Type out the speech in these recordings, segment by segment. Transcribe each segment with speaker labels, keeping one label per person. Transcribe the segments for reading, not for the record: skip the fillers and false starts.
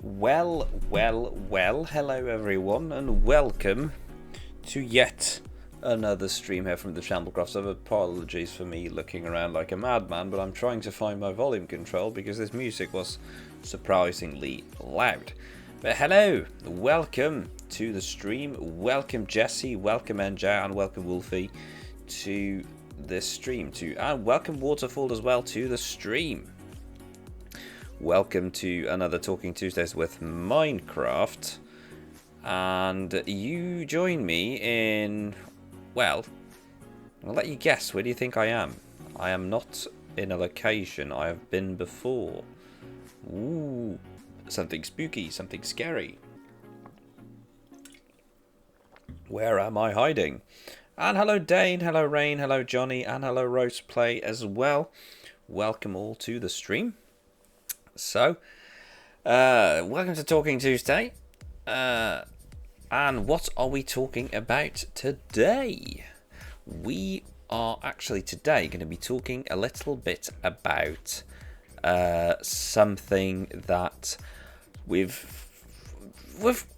Speaker 1: Well, hello everyone, and welcome to yet another stream here from the Shamblecraft. So apologies for me looking around like a madman, but I'm trying to find my volume control because this music was surprisingly loud. But hello, welcome to the stream, welcome Jesse, welcome NJ, and welcome Wolfie to this stream too, and welcome Waterfall as well to the stream. Welcome to another Talking Tuesdays with Minecraft, and you join me in, well, I'll let you guess, where do you think I am? I am not in a location I have been before. Ooh, something spooky, something scary. Where am I hiding? And hello Dane, hello Rain, hello Johnny, and hello Roseplay as well. Welcome all to the stream. So, welcome to Talking Tuesday, and what are we talking about today? We are actually today going to be talking a little bit about something that we've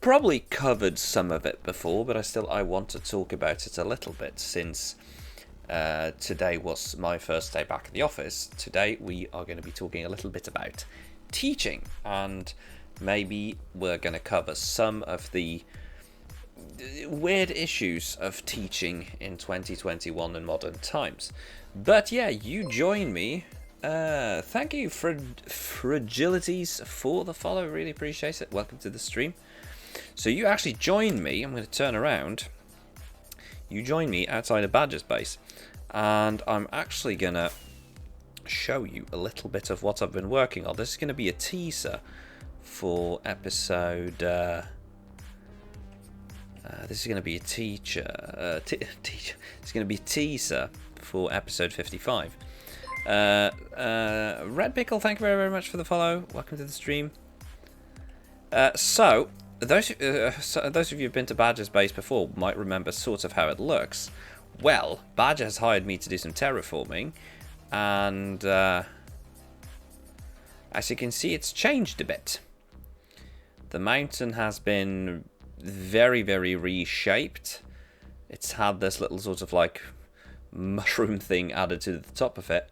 Speaker 1: probably covered some of it before, but I want to talk about it a little bit since today was my first day back in the office. Today we are going to be talking a little bit about teaching, and maybe we're going to cover some of the weird issues of teaching in 2021 in modern times. But yeah, you join me. Thank you for Fragilities for the follow, really appreciate it. Welcome to the stream. So you actually join me. I'm going to turn around. You join me outside of Badger's base, and I'm actually going to show you a little bit of what I've been working on. This is going to be a teaser for episode this is going to be a it's going to be a teaser for episode 55. Red Pickle, thank you very, very much for the follow. Welcome to the stream. So those of you who've been to Badger's base before might remember sort of how it looks. Well, Badger has hired me to do some terraforming, and as you can see, it's changed a bit. The mountain has been very, very reshaped. It's had this little sort of like mushroom thing added to the top of it,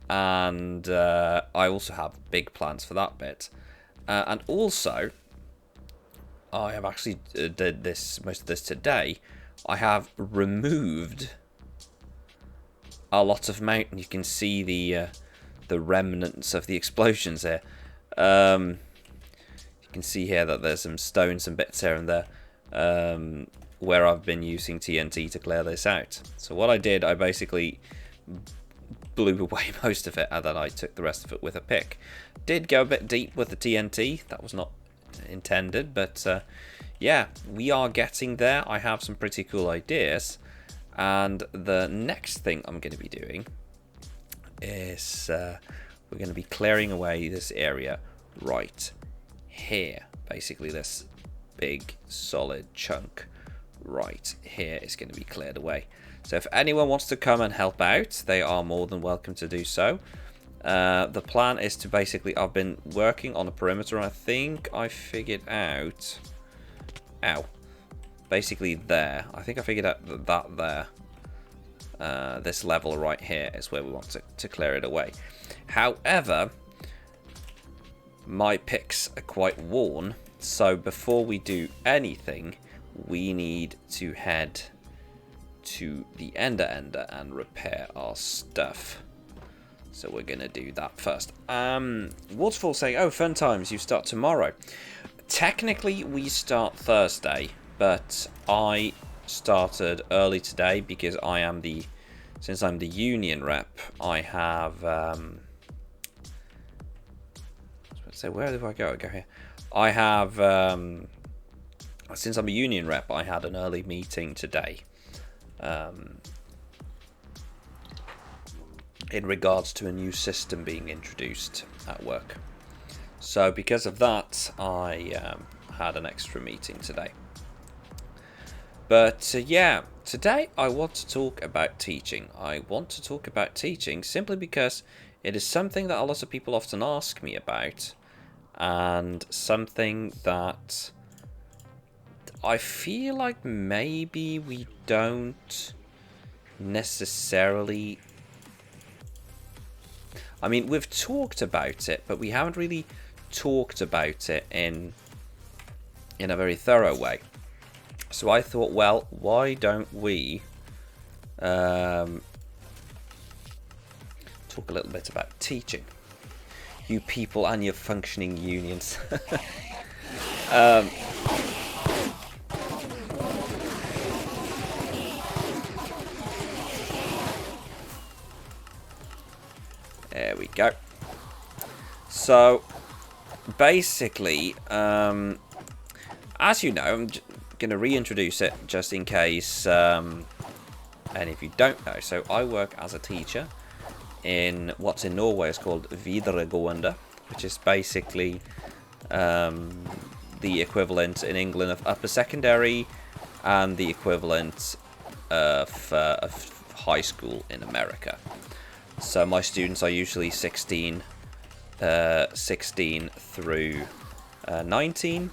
Speaker 1: and I also have big plans for that bit. And also, I have actually did most of this today. I have removed a lot of mountain. You can see the remnants of the explosions here. You can see here that there's some stones and bits here and there where I've been using TNT to clear this out. So what I did, I basically blew away most of it, and then I took the rest of it with a pick. Did go a bit deep with the TNT. That was not intended, but yeah, we are getting there. I have some pretty cool ideas. And the next thing I'm going to be doing is we're going to be clearing away this area right here. Basically, this big solid chunk right here is going to be cleared away. So if anyone wants to come and help out, they are more than welcome to do so. The plan is to basically, I've been working on a perimeter, and I think I figured out... Ow. Basically there. I think I figured out that there. This level right here is where we want to clear it away. However, my picks are quite worn, so before we do anything, we need to head to the Ender and repair our stuff. So we're going to do that first. Waterfall saying, oh, fun times, you start tomorrow. Technically, we start Thursday, but I started early today because I am since I'm the union rep, I have so where do I go? I go here. I have since I'm a union rep, I had an early meeting today in regards to a new system being introduced at work. So because of that, I had an extra meeting today. But yeah, today I want to talk about teaching. I want to talk about teaching simply because it is something that a lot of people often ask me about, and something that I feel like maybe we don't necessarily... I mean, we've talked about it, but we haven't really talked about it in a very thorough way. So I thought, well, why don't we talk a little bit about teaching? You people and your functioning unions. There we go. So, basically, as you know, I'm going to reintroduce it just in case any of you don't know. So, I work as a teacher in what's in Norway is called videregående, which is basically the equivalent in England of upper secondary and the equivalent of high school in America. So my students are usually 16 through 19,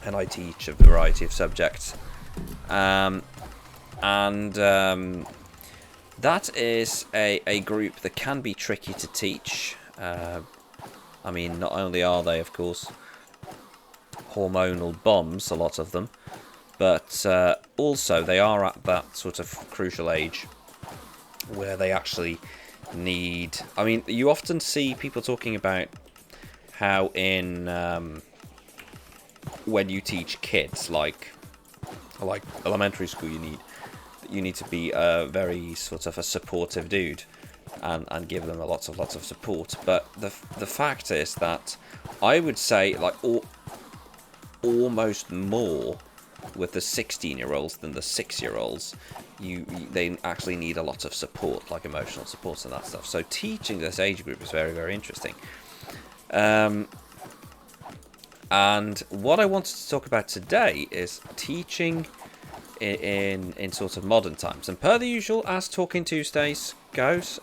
Speaker 1: and I teach a variety of subjects. That is a group that can be tricky to teach. I mean, not only are they, of course, hormonal bombs, a lot of them, but also they are at that sort of crucial age where they actually need... I mean, you often see people talking about how in when you teach kids, like elementary school, you need to be a very sort of a supportive dude and give them lots of support. But the fact is that I would say like almost more with the 16-year-olds than the 6-year-olds. They actually need a lot of support, like emotional support and that stuff. So teaching this age group is very, very interesting. And what I wanted to talk about today is teaching in sort of modern times. And per the usual, as Talking Tuesdays goes,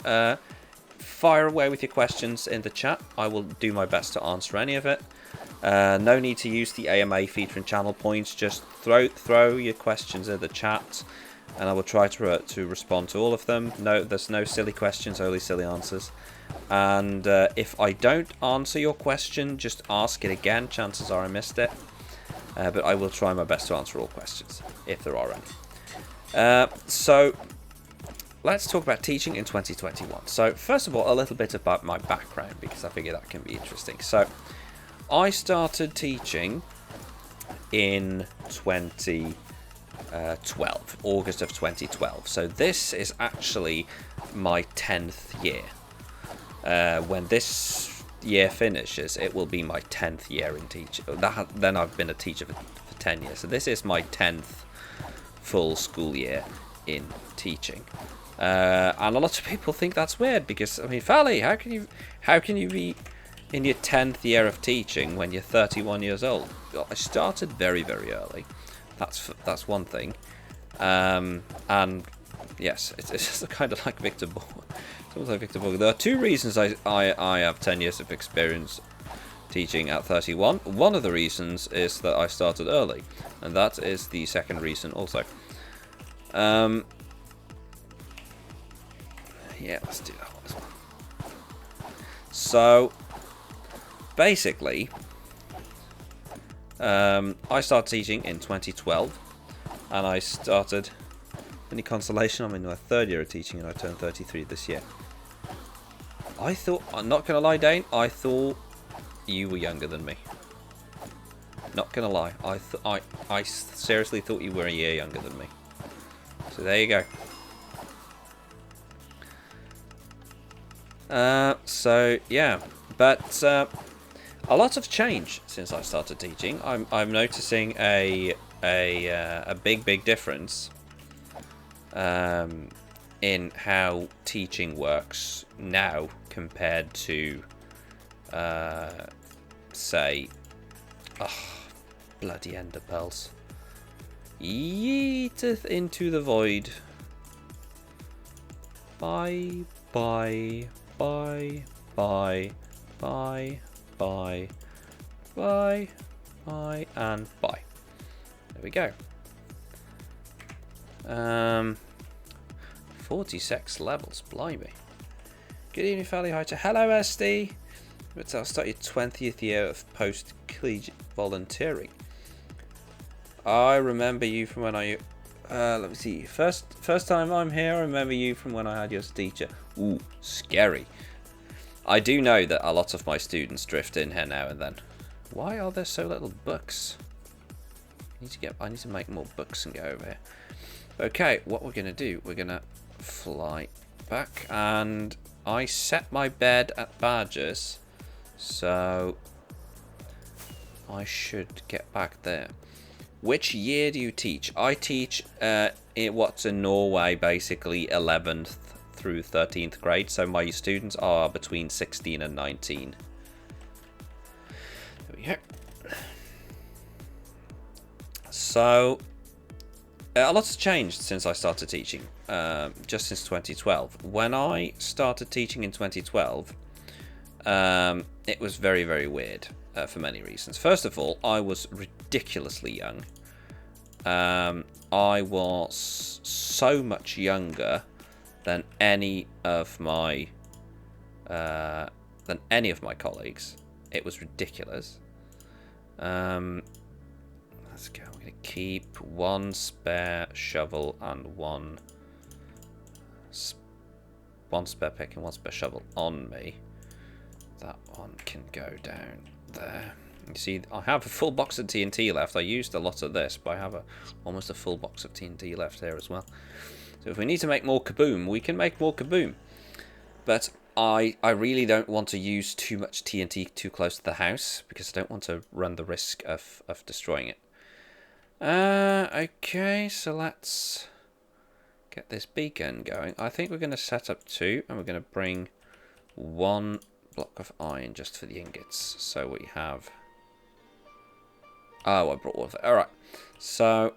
Speaker 1: fire away with your questions in the chat. I will do my best to answer any of it. No need to use the AMA feature and channel points. Just throw your questions in the chat, and I will try to respond to all of them. No, there's no silly questions, only silly answers. And if I don't answer your question, just ask it again. Chances are I missed it. But I will try my best to answer all questions, if there are any. So, let's talk about teaching in 2021. So, first of all, a little bit about my background, because I figure that can be interesting. So, I started teaching in 2012, August of 2012. So, this is actually my 10th year. When this year finishes, it will be my 10th year in teaching. Then I've been a teacher for 10 years. So this is my 10th full school year in teaching. And a lot of people think that's weird because, I mean, Fally, how can you be in your 10th year of teaching when you're 31 years old? Well, I started very, very early. That's one thing. And yes, it's just kind of like Victor Borg. There are two reasons I have 10 years of experience teaching at 31. One of the reasons is that I started early, and that is the second reason also. Yeah, let's do that one as well. So, basically, I started teaching in 2012, and I started... Any consolation? I'm in my third year of teaching, and I turned 33 this year. I thought, I'm not going to lie, Dane, I thought you were younger than me. Not going to lie. I seriously thought you were a year younger than me. So there you go. So, yeah. But a lot has changed since I started teaching. I'm noticing a big difference in how teaching works now compared to, say, bloody ender pearls. Yeeteth into the void. Bye, bye, bye, bye, bye, bye, Bye. Bye. And bye. There we go. 46 levels. Blimey. Good evening, Valley Highter. Hello, SD. I'll start your 20th year of post-collegiate volunteering. I remember you from when I... let me see. First time I'm here, I remember you from when I had you as a teacher. Ooh, scary. I do know that a lot of my students drift in here now and then. Why are there so little books? I need to make more books and go over here. Okay, what we're going to do, we're going to fly back. And I set my bed at Badgers, so I should get back there. Which year do you teach? I teach what's in Norway, basically 11th through 13th grade. So my students are between 16 and 19. There we go. So a lot's changed since I started teaching, just since 2012. When I started teaching in 2012, it was very, very weird for many reasons. First of all, I was ridiculously young. I was so much younger than any of my colleagues. It was ridiculous. Let's go. I'm going to keep one spare shovel and one spare pick and one spare shovel on me. That one can go down there. You see, I have a full box of TNT left. I used a lot of this, but I have almost a full box of TNT left here as well. So if we need to make more kaboom, we can make more kaboom. But I really don't want to use too much TNT too close to the house, because I don't want to run the risk of destroying it. Okay, so let's get this beacon going. I think we're going to set up 2, and we're going to bring 1 block of iron just for the ingots. So we have... Oh, I brought water. Alright, so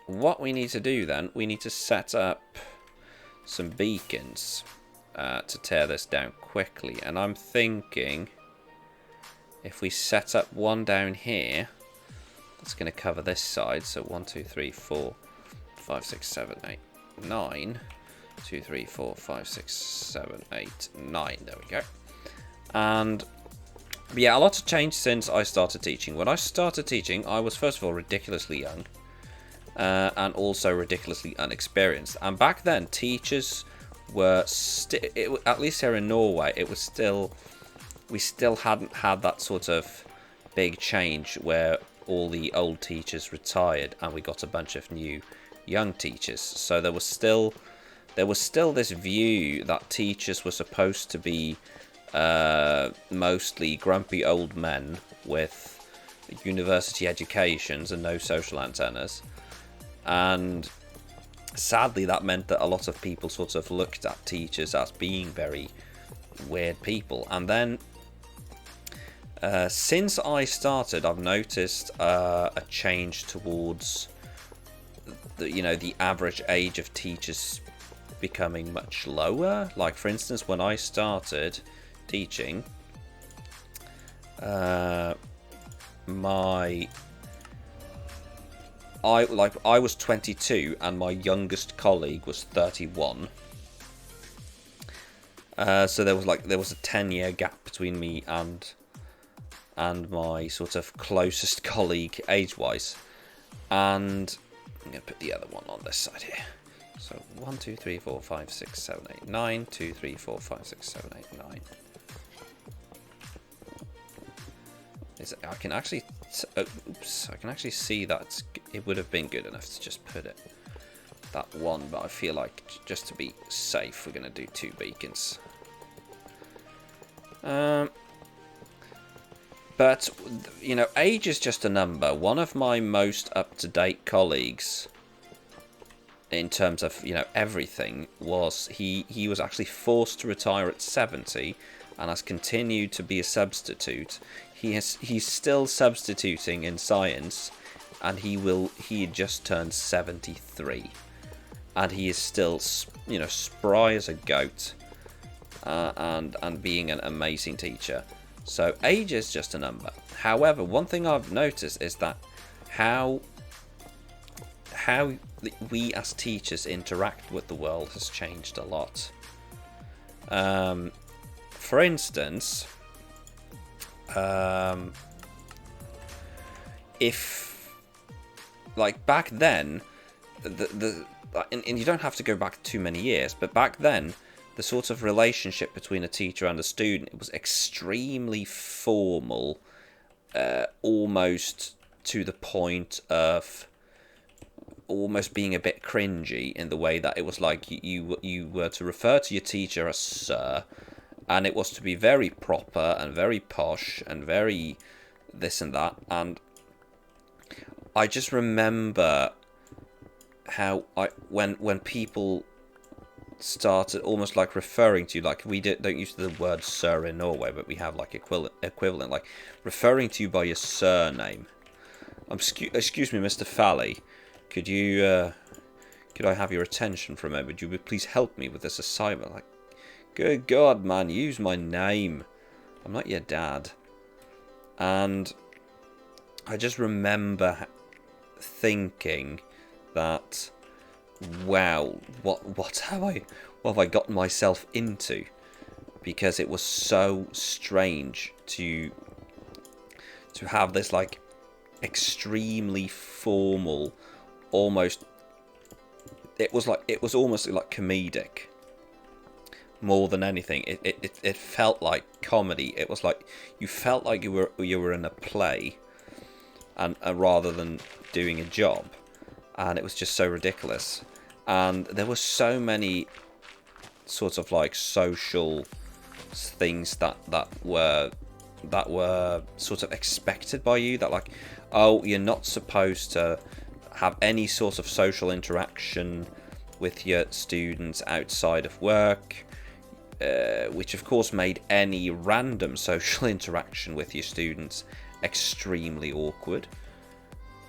Speaker 1: what we need to do then, we need to set up some beacons to tear this down quickly. And I'm thinking if we set up one down here, that's going to cover this side. So 1, 2, 3, 4, 5, 6, 7, 8, 9. 2, 3, 4, 5, 6, 7, 8, 9. There we go. And yeah, a lot has changed since I started teaching. When I started teaching, I was first of all ridiculously young, and also ridiculously unexperienced. And back then, teachers were at least here in Norway, we still hadn't had that sort of big change where all the old teachers retired and we got a bunch of new young teachers. So there was still this view that teachers were supposed to be mostly grumpy old men with university educations and no social antennas. And sadly, that meant that a lot of people sort of looked at teachers as being very weird people. And then since I started, I've noticed a change towards the average age of teachers becoming much lower. Like, for instance, when I started teaching, I was 22 and my youngest colleague was 31. So there was a 10-year gap between me and my sort of closest colleague age-wise. And I'm going to put the other one on this side here. So 1, 2, 3, 4, 5, 6, 7, 8, 9. 2, 3, 4, 5, 6, 7, 8, 9. I can actually see that it would have been good enough to just put it that one, but I feel like just to be safe, we're going to do 2 beacons. But age is just a number. One of my most up-to-date colleagues, in terms of everything, was he was actually forced to retire at 70 and has continued to be a substitute. He's still substituting in science, and he had just turned 73, and he is still spry as a goat, and being an amazing teacher. So age is just a number. However, one thing I've noticed is that how we as teachers interact with the world has changed a lot. For instance, if like back then, and you don't have to go back too many years, but back then, the sort of relationship between a teacher and a student, it was extremely formal, almost to the point of almost being a bit cringy, in the way that it was like you were to refer to your teacher as sir, and it was to be very proper and very posh and very this and that. And I just remember how when people started almost like referring to you, like we don't use the word sir in Norway, but we have like equivalent, like referring to you by your surname. Excuse me, Mr. Fally, could I have your attention for a moment? Would you please help me with this assignment? Like, good God, man, use my name. I'm not your dad. And I just remember thinking that, wow, what have I gotten myself into? Because it was so strange to have this like extremely formal, almost it was almost like comedic more than anything. It felt like comedy. It was like you felt like you were in a play, and rather than doing a job. And it was just so ridiculous. And there were so many sort of like social things that were sort of expected by you, that like, oh, you're not supposed to have any sort of social interaction with your students outside of work, which of course made any random social interaction with your students extremely awkward.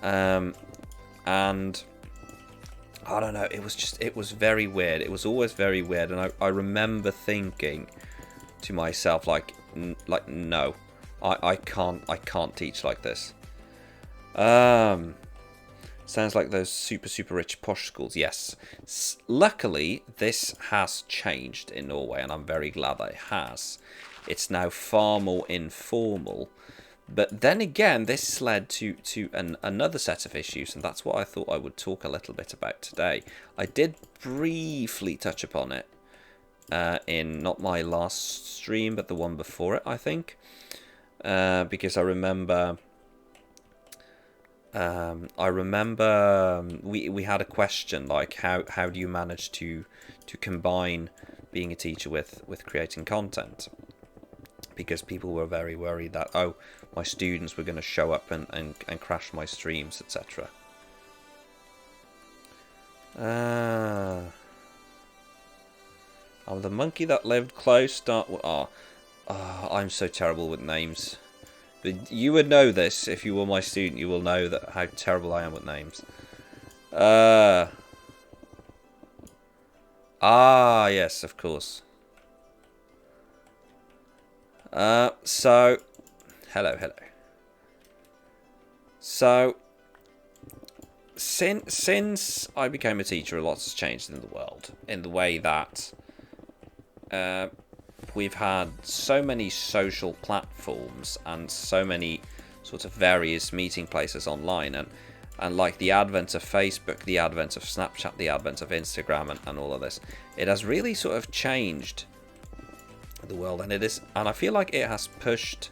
Speaker 1: And I don't know, it was very weird. It was always very weird. And I remember thinking to myself, like no, I can't teach like this. Sounds like those super rich posh schools. Yes. Luckily, this has changed in Norway, and I'm very glad that it has. It's now far more informal. But then again, this led to another set of issues, and that's what I thought I would talk a little bit about today. I did briefly touch upon it in not my last stream, but the one before it, I think. Because I remember we had a question like, how do you manage to combine being a teacher with creating content? Because people were very worried that, oh, my students were going to show up and crash my streams, etc. I'm the monkey that lived close. I'm so terrible with names. But you would know this if you were my student. You will know that how terrible I am with names. Yes, of course. So, hello. So, since I became a teacher, a lot has changed in the world. In the way that we've had so many social platforms and so many sort of various meeting places online, and like the advent of Facebook, the advent of Snapchat, the advent of Instagram, and all of this, it has really sort of changed the world, and I feel like it has pushed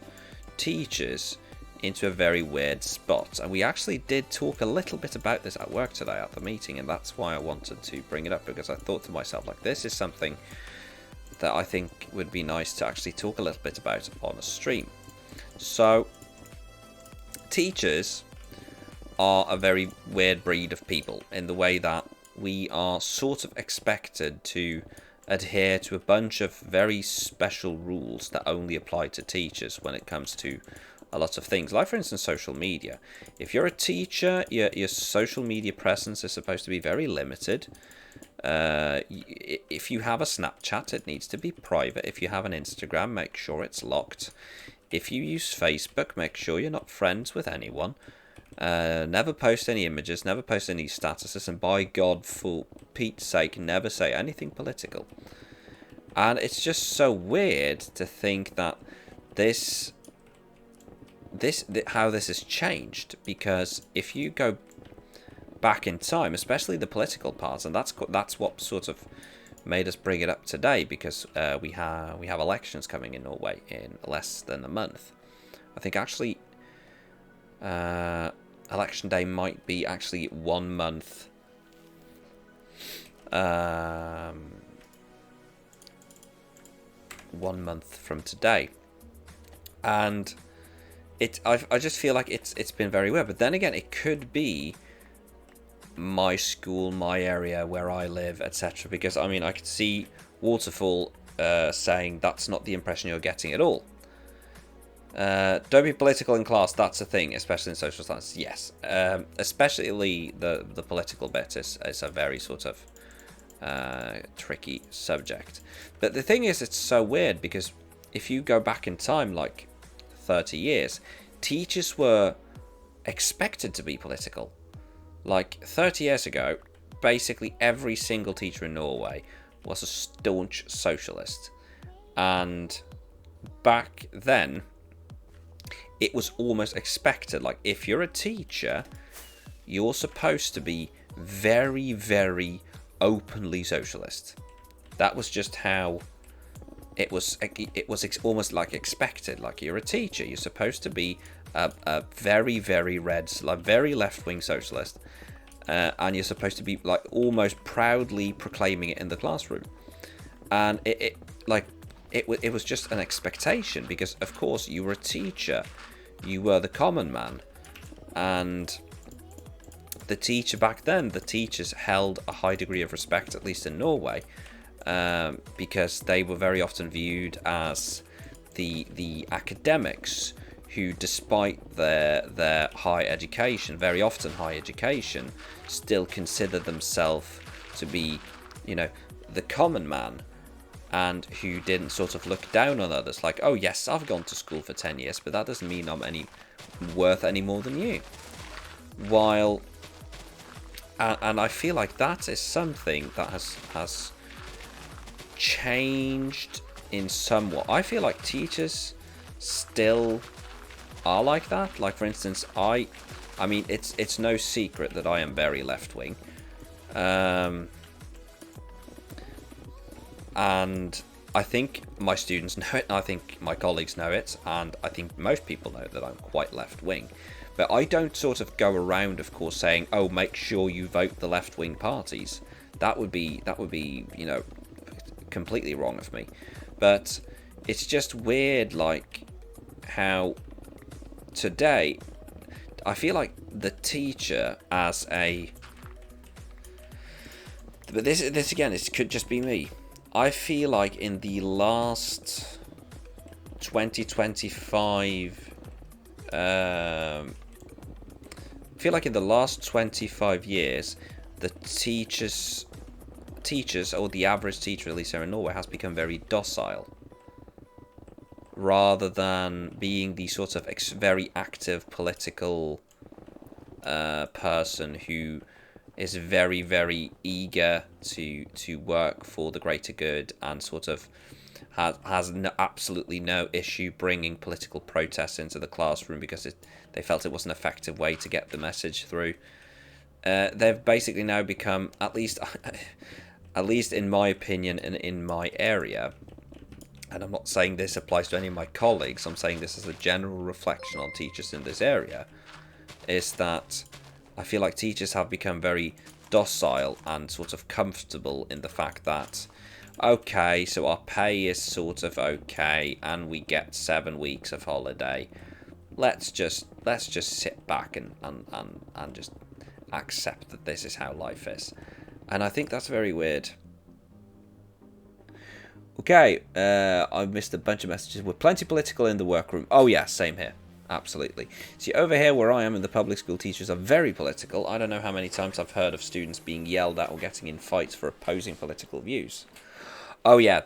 Speaker 1: teachers into a very weird spot. And we actually did talk a little bit about this at work today at the meeting, and that's why I wanted to bring it up, because I thought to myself, like, this is something that I think would be nice to actually talk a little bit about on a stream. So, teachers are a very weird breed of people in the way that we are sort of expected to adhere to a bunch of very special rules that only apply to teachers when it comes to a lot of things. Like, for instance, social media. If you're a teacher, your social media presence is supposed to be very limited. If you have a Snapchat, it needs to be private. If you have an Instagram, make sure it's locked. if you use Facebook, make sure you're not friends with anyone. Never post any images, never post any statuses, and by God, for Pete's sake, never say anything political. And it's just so weird to think that how this has changed, because if you go back in time, especially the political parts, and that's what sort of made us bring it up today, because we have elections coming in Norway in less than a month. I think actually election day might be actually 1 month. 1 month from today, and I just feel like it's been very weird. But then again, it could be my school, my area where I live, etc. Because I mean, I could see Waterfall saying that's not the impression you're getting at all. Don't be political in class. That's a thing, especially in social science. Yes, especially the political bit is a very sort of tricky subject. But the thing is, it's so weird, because if you go back in time like 30 years, teachers were expected to be political. Like 30 years ago, basically every single teacher in Norway was a staunch socialist, and back then it was almost expected. Like, if you're a teacher, you're supposed to be very, very openly socialist. That was just how it was. It was almost like expected. Like, you're a teacher, you're supposed to be a very, very red, like very left-wing socialist, and you're supposed to be like almost proudly proclaiming it in the classroom. And it was just an expectation, because of course you were a teacher, you were the common man, and the teacher back then, the teachers held a high degree of respect, at least in Norway, because they were very often viewed as the academics who, despite their high education, very often high education, still considered themselves to be, the common man, and who didn't sort of look down on others. Like, oh yes, I've gone to school for 10 years, but that doesn't mean I'm worth any more than you. While, and I feel like that is something that has changed in somewhat. I feel like teachers still are like that. Like, for instance, I mean, it's no secret that I am very left-wing. And I think my students know it, and I think my colleagues know it, and I think most people know that I'm quite left-wing. But I don't sort of go around, of course, saying, oh, make sure you vote the left-wing parties. That would be, completely wrong of me. But it's just weird, like, how today I feel like the teacher as a... But this again, it could just be me. I feel like in the last 20-25 I feel like in the last 25 years, the teachers, or the average teacher, at least here in Norway, has become very docile, rather than being the sort of very active political person who is very, very eager to work for the greater good, and sort of has absolutely no issue bringing political protests into the classroom because they felt it was an effective way to get the message through. They've basically now become, at least in my opinion and in my area, and I'm not saying this applies to any of my colleagues, I'm saying this as a general reflection on teachers in this area, is that I feel like teachers have become very docile and sort of comfortable in the fact that, okay, so our pay is sort of okay, and we get 7 weeks of holiday. Let's just sit back and just accept that this is how life is. And I think that's very weird. Okay, I missed a bunch of messages. We're plenty political in the workroom. Oh yeah, same here. Absolutely. See, over here where I am in the public school, teachers are very political. I don't know how many times I've heard of students being yelled at or getting in fights for opposing political views. Oh yeah,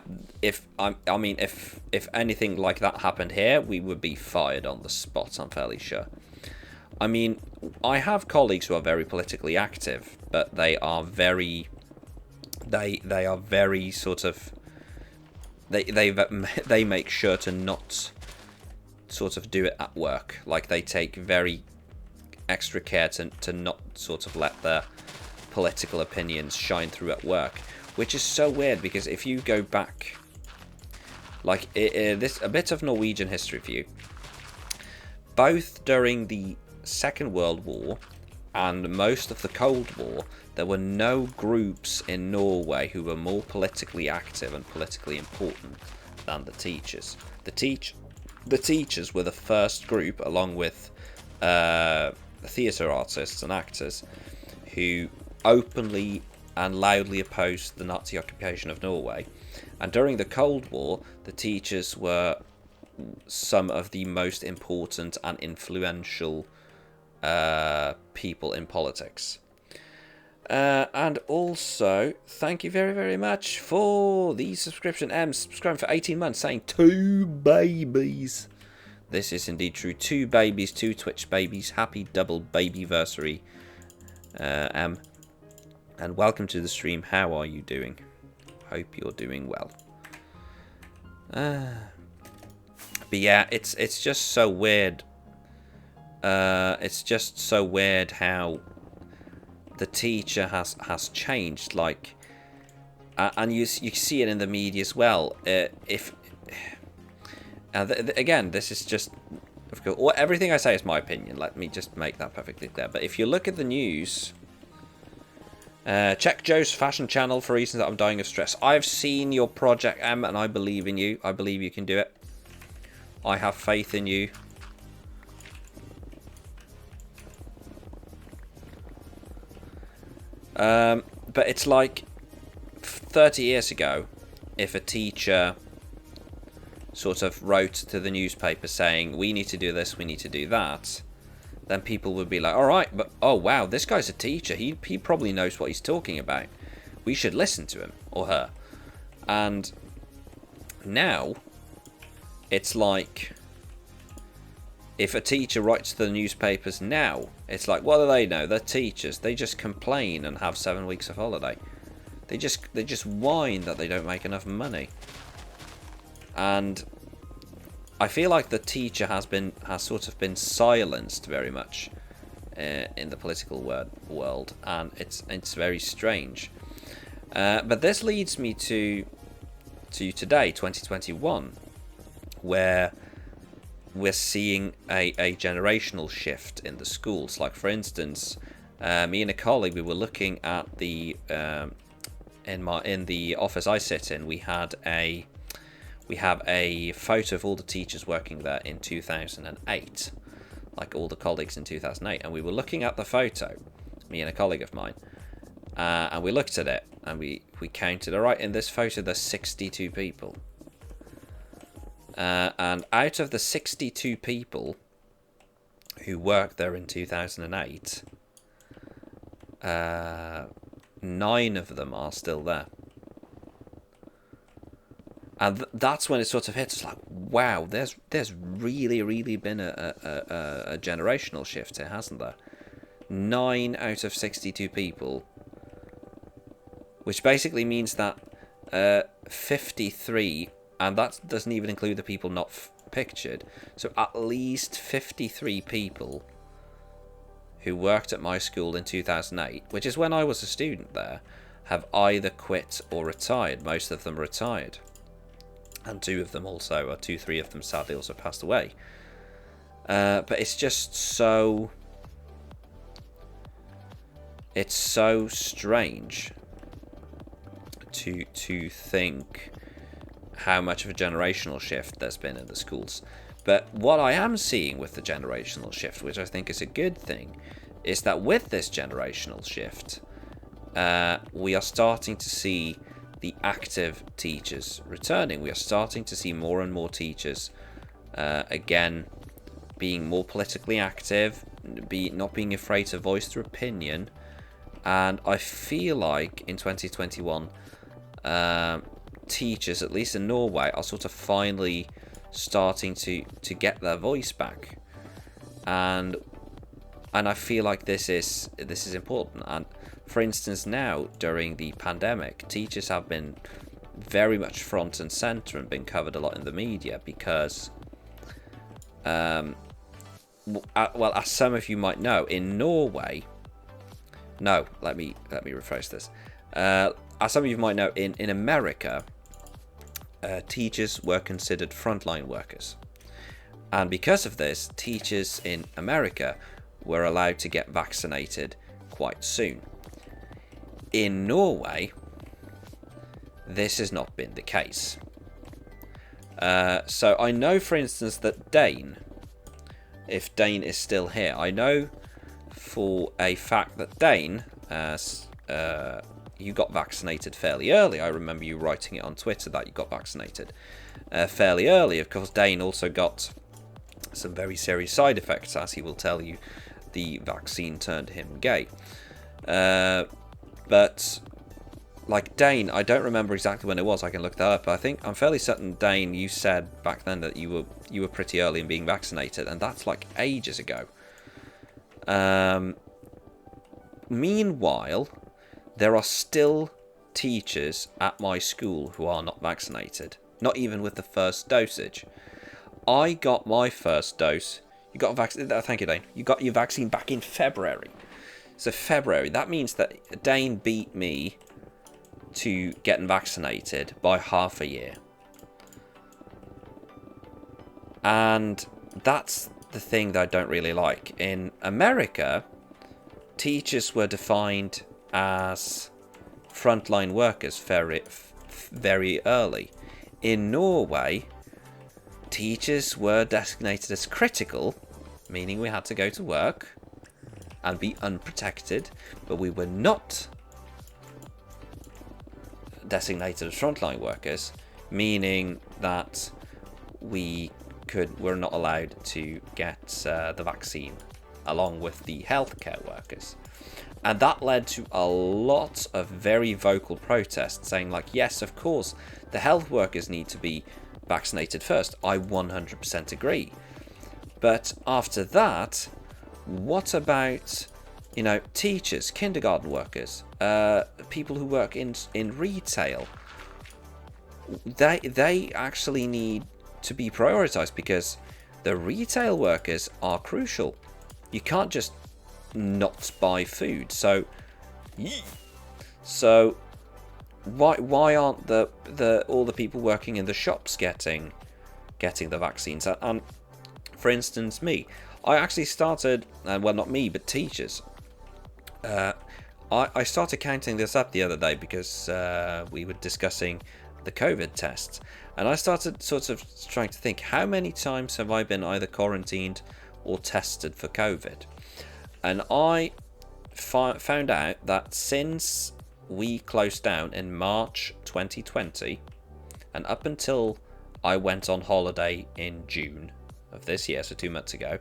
Speaker 1: I mean, if anything like that happened here, we would be fired on the spot, I'm fairly sure. I mean, I have colleagues who are very politically active, but they are very sort of they make sure to not sort of do it at work. Like, they take very extra care to not sort of let their political opinions shine through at work, which is so weird, because if you go back, like, this a bit of Norwegian history for you. Both during the Second World War and most of the Cold War, there were no groups in Norway who were more politically active and politically important than the teachers. The teachers were the first group, along with theatre artists and actors, who openly and loudly opposed the Nazi occupation of Norway. And during the Cold War, the teachers were some of the most important and influential people in politics. And also, thank you very, very much for the subscription. Subscribing for 18 months, saying 2 babies. This is indeed true. 2 babies, 2 Twitch babies. Happy double babyversary, And welcome to the stream. How are you doing? Hope you're doing well. But yeah, it's just so weird. It's just so weird how the teacher has changed. Like, and you see it in the media as well. Again, this is just, of course, everything I say is my opinion. Let me just make that perfectly clear. But if you look at the news, check Joe's fashion channel for reasons that I'm dying of stress. I've seen your project, and I believe in you. I believe you can do it. I have faith in you. But it's like 30 years ago, if a teacher sort of wrote to the newspaper saying, we need to do this, we need to do that, then people would be like, all right, but oh wow, this guy's a teacher, he probably knows what he's talking about, we should listen to him or her. And now it's like, if a teacher writes to the newspapers now, it's like, what do they know? They're teachers. They just complain and have 7 weeks of holiday. They just whine that they don't make enough money. And I feel like the teacher has sort of been silenced very much in the political world, and it's very strange. But this leads me to today, 2021, where we're seeing a generational shift in the schools. Like, for instance, me and a colleague, we were looking at the in the office I sit in, we have a photo of all the teachers working there in 2008, like all the colleagues in 2008, and we were looking at the photo, me and a colleague of mine, and we looked at it and we counted, all right, in this photo there's 62 people. And out of the 62 people who worked there in 2008, 9 of them are still there. And that's when it sort of hits. It's like, wow, there's really been a generational shift here, hasn't there? 9 out of 62 people, which basically means that 53. And that doesn't even include the people not pictured. So at least 53 people who worked at my school in 2008, which is when I was a student there, have either quit or retired. Most of them retired. And 3 of them sadly also passed away. But it's just so... It's so strange to think how much of a generational shift there's been in the schools. But what I am seeing with the generational shift, which I think is a good thing, is that with this generational shift, we are starting to see the active teachers returning. We are starting to see more and more teachers, again, being more politically active, not being afraid to voice their opinion. And I feel like in 2021, teachers, at least in Norway, are sort of finally starting to get their voice back, and I feel like this is important. And for instance, now during the pandemic, teachers have been very much front and center and been covered a lot in the media because, well, as some of you might know, in Norway, no, let me rephrase this. As some of you might know, in America, teachers were considered frontline workers, and because of this, teachers in America were allowed to get vaccinated quite soon. In Norway, this has not been the case. So I know, for instance, that Dane, if Dane is still here, I know for a fact that Dane, you got vaccinated fairly early. I remember you writing it on Twitter that you got vaccinated fairly early. Of course, Dane also got some very serious side effects, as he will tell you. The vaccine turned him gay. But like Dane, I don't remember exactly when it was. I can look that up. But I'm fairly certain, Dane, you said back then that you were pretty early in being vaccinated, and that's like ages ago. Meanwhile, there are still teachers at my school who are not vaccinated, not even with the first dosage. I got my first dose. You got a vaccine. Thank you, Dane. You got your vaccine back in February. So February. That means that Dane beat me to getting vaccinated by half a year. And that's the thing that I don't really like. In America, teachers were defined as frontline workers very early. In Norway, teachers were designated as critical, meaning we had to go to work and be unprotected, but we were not designated as frontline workers, meaning that we're not allowed to get the vaccine along with the healthcare workers. And that led to a lot of very vocal protests saying, like, yes, of course, the health workers need to be vaccinated first. I 100% agree. But after that, what about, teachers, kindergarten workers, people who work in retail? They actually need to be prioritized because the retail workers are crucial. You can't just not buy food. So why aren't all the people working in the shops getting the vaccines? And for instance, me, I actually started, well, not me, but teachers. I started counting this up the other day because we were discussing the COVID tests, and I started sort of trying to think, how many times have I been either quarantined or tested for COVID? And I found out that since we closed down in March 2020, and up until I went on holiday in June of this year, so 2 months ago,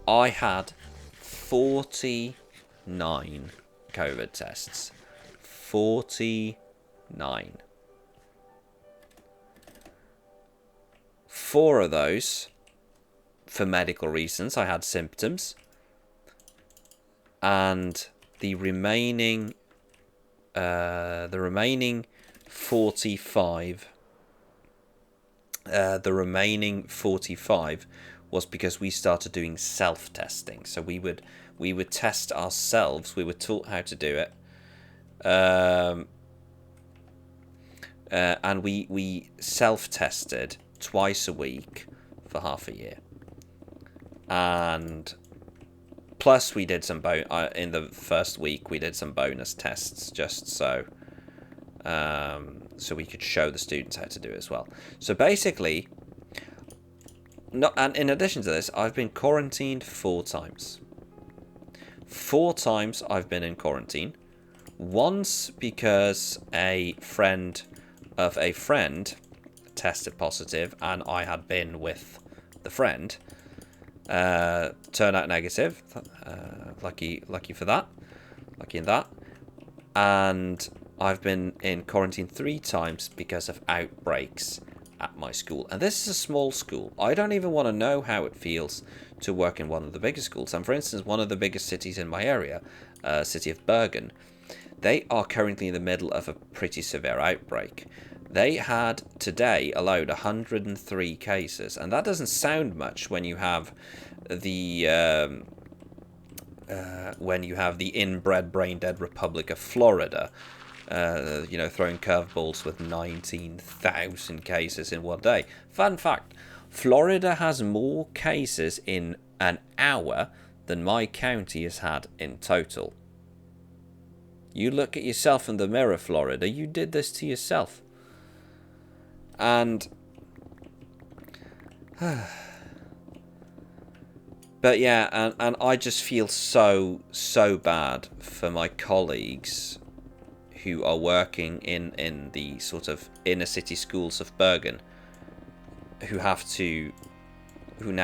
Speaker 1: I had 49 COVID tests. 49. 4 of those for medical reasons. I had symptoms. And the remaining 45 was because we started doing self-testing. So we would test ourselves. We were taught how to do it, and we self-tested twice a week for half a year. And plus, we did some in the first week. We did some bonus tests just so we could show the students how to do it as well. So basically, and in addition to this, I've been quarantined 4 times. 4 times I've been in quarantine. Once because a friend of a friend tested positive, and I had been with the friend. Turned out negative. Lucky for that. Lucky in that. And I've been in quarantine 3 times because of outbreaks at my school. And this is a small school. I don't even want to know how it feels to work in one of the biggest schools. And for instance, one of the biggest cities in my area, city of Bergen, they are currently in the middle of a pretty severe outbreak. They had today allowed 103 cases, and that doesn't sound much when you have the inbred brain dead Republic of Florida, throwing curveballs with 19,000 cases in one day. Fun fact: Florida has more cases in an hour than my county has had in total. You look at yourself in the mirror, Florida. You did this to yourself. And but yeah, and I just feel so bad for my colleagues who are working in the sort of inner city schools of Bergen, who now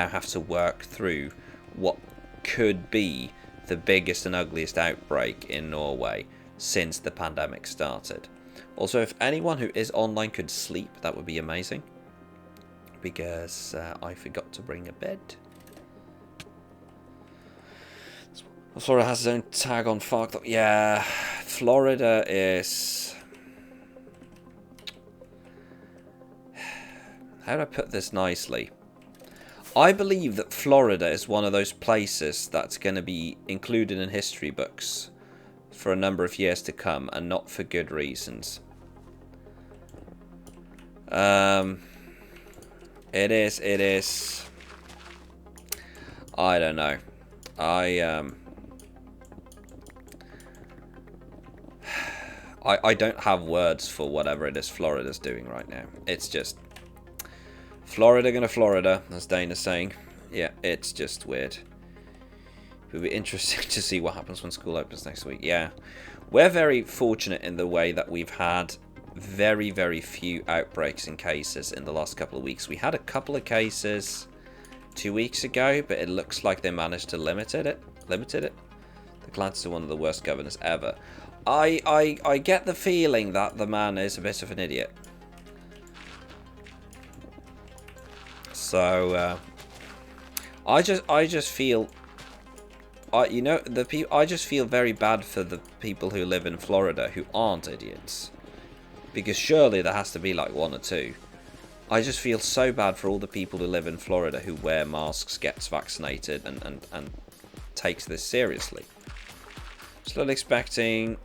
Speaker 1: have to work through what could be the biggest and ugliest outbreak in Norway since the pandemic started. Also, if anyone who is online could sleep, that would be amazing, because I forgot to bring a bed. Florida has its own tag on Fark. Yeah, Florida is... How do I put this nicely? I believe that Florida is one of those places that's going to be included in history books for a number of years to come, and not for good reasons. It is. I don't know. I don't have words for whatever it is Florida's doing right now. It's just Florida gonna Florida, as Dana's saying. Yeah, it's just weird. It would be interesting to see what happens when school opens next week. Yeah, we're very fortunate in the way that we've had very few outbreaks and cases in the last couple of weeks. We had a couple of cases 2 weeks ago, but it looks like they managed to limit it. The Clans are one of the worst governors ever. I get the feeling that the man is a bit of an idiot. So I just feel I just feel very bad for the people who live in Florida who aren't idiots, because surely there has to be like one or two. I just feel so bad for all the people who live in Florida who wear masks, gets vaccinated, and takes this seriously. I'm slowly expecting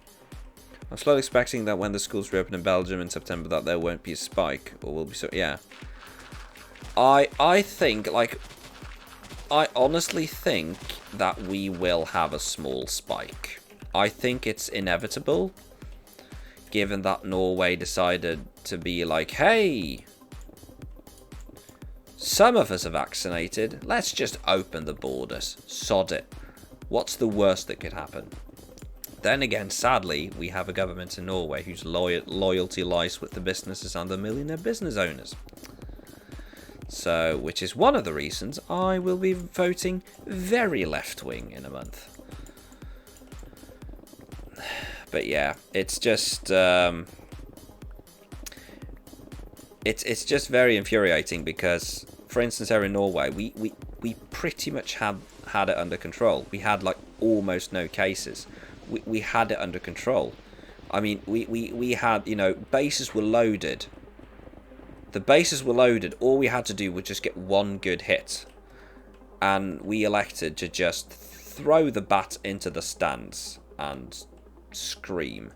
Speaker 1: that when the schools reopen in Belgium in September, that there won't be a spike, or will be so. Yeah. I think, like, I honestly think that we will have a small spike. I think it's inevitable, given that Norway decided to be like, hey, some of us are vaccinated, let's just open the borders, sod it. What's the worst that could happen? Then again, sadly, we have a government in Norway whose loyalty lies with the businesses and the millionaire business owners. So, which is one of the reasons I will be voting very left-wing in a month. But yeah, it's just it's just very infuriating, because, for instance, here in Norway, we pretty much had it under control. We had like almost no cases. We had it under control. I mean, we had, bases were loaded. The bases were loaded. All we had to do was just get one good hit. And we elected to just throw the bat into the stands and scream,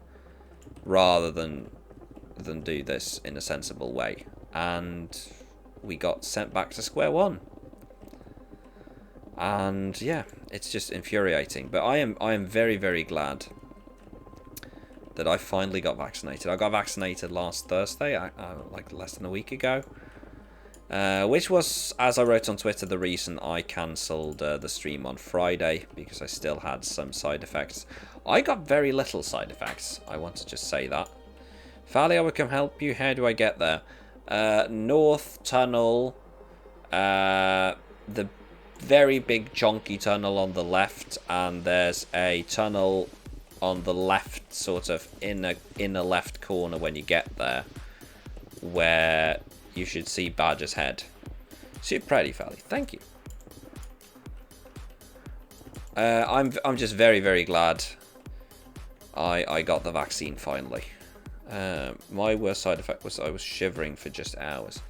Speaker 1: rather than do this in a sensible way. And we got sent back to square one. And yeah, it's just infuriating. But I am very glad that I finally got vaccinated. I got vaccinated last Thursday, like less than a week ago, which was, as I wrote on Twitter, the reason I cancelled the stream on Friday, because I still had some side effects. I got very little side effects, I want to just say that. Fally, I will come help you. How do I get there? North Tunnel, the very big chunky tunnel on the left, and there's a tunnel on the left, sort of inner left corner when you get there, where you should see Badger's head. Super pretty, Valley. Thank you. I'm just very, very glad I got the vaccine finally. My worst side effect was I was shivering for just hours.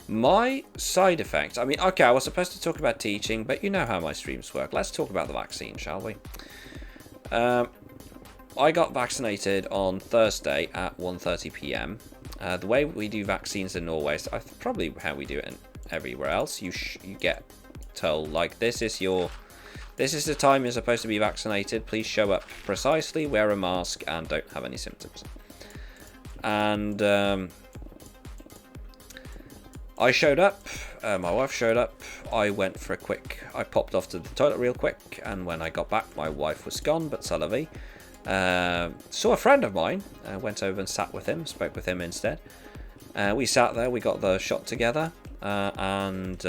Speaker 1: My side effect, I mean, okay, I was supposed to talk about teaching, but you know how my streams work. Let's talk about the vaccine, shall we? I got vaccinated on Thursday at 1:30 p.m. The way we do vaccines in Norway is probably how we do it everywhere else. You get told, like, this is the time you're supposed to be vaccinated. Please show up precisely, wear a mask, and don't have any symptoms. And I showed up, my wife showed up, I popped off to the toilet real quick, and when I got back, my wife was gone, but c'est la vie. Saw a friend of mine, went over and sat with him, spoke with him instead. We sat there, we got the shot together, and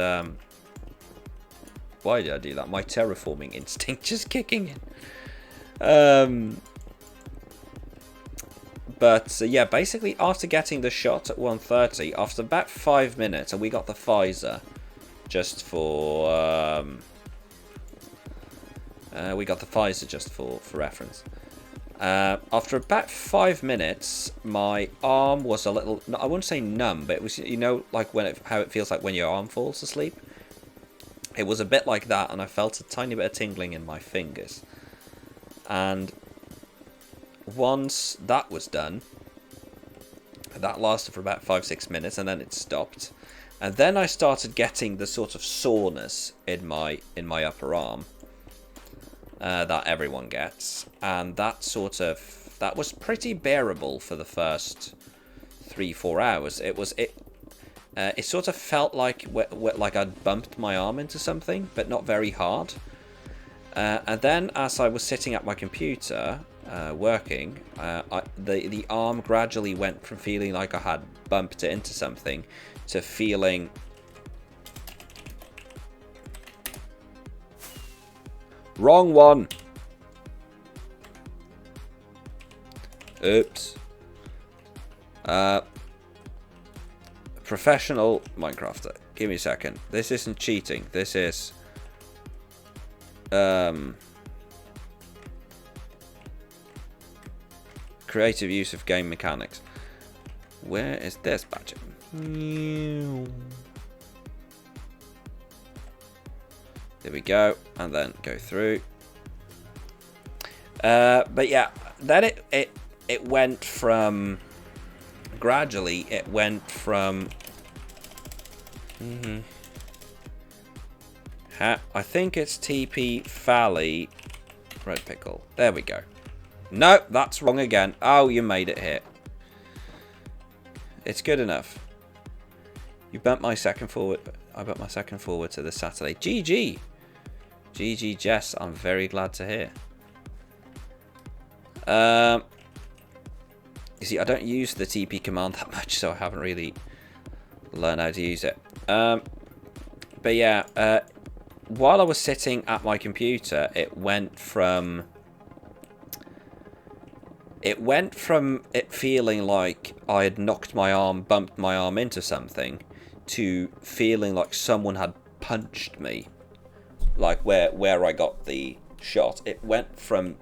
Speaker 1: why did I do that? My terraforming instinct just kicking in. But yeah, basically after getting the shot at 1:30, after about 5 minutes, and we got the Pfizer, just for reference. After about 5 minutes, my arm was a little, I wouldn't say numb, but it was, you know, like how it feels like when your arm falls asleep. It was a bit like that, and I felt a tiny bit of tingling in my fingers. And once that was done, that lasted for about 5-6 minutes, and then it stopped. And then I started getting the sort of soreness in my upper arm that everyone gets, and that was pretty bearable for the first 3-4 hours. It sort of felt like I'd bumped my arm into something, but not very hard. And then as I was sitting at my computer working, the arm gradually went from feeling like I had bumped it into something to feeling wrong one. Oops. Professional Minecrafter. Give me a second. This isn't cheating. This is creative use of game mechanics. Where is this badge? There we go, and then go through. But yeah, then it went from gradually. It went from. I think it's TP Fally Red Pickle. There we go. No, that's wrong again. Oh, you made it hit. It's good enough. You bumped my second forward. I bumped my second forward to this Saturday. GG. GG, Jess. I'm very glad to hear. You see, I don't use the TP command that much, so I haven't really learned how to use it. But yeah, while I was sitting at my computer, it went from it feeling like I had knocked my arm, bumped my arm into something, to feeling like someone had punched me, like where I got the shot. It went from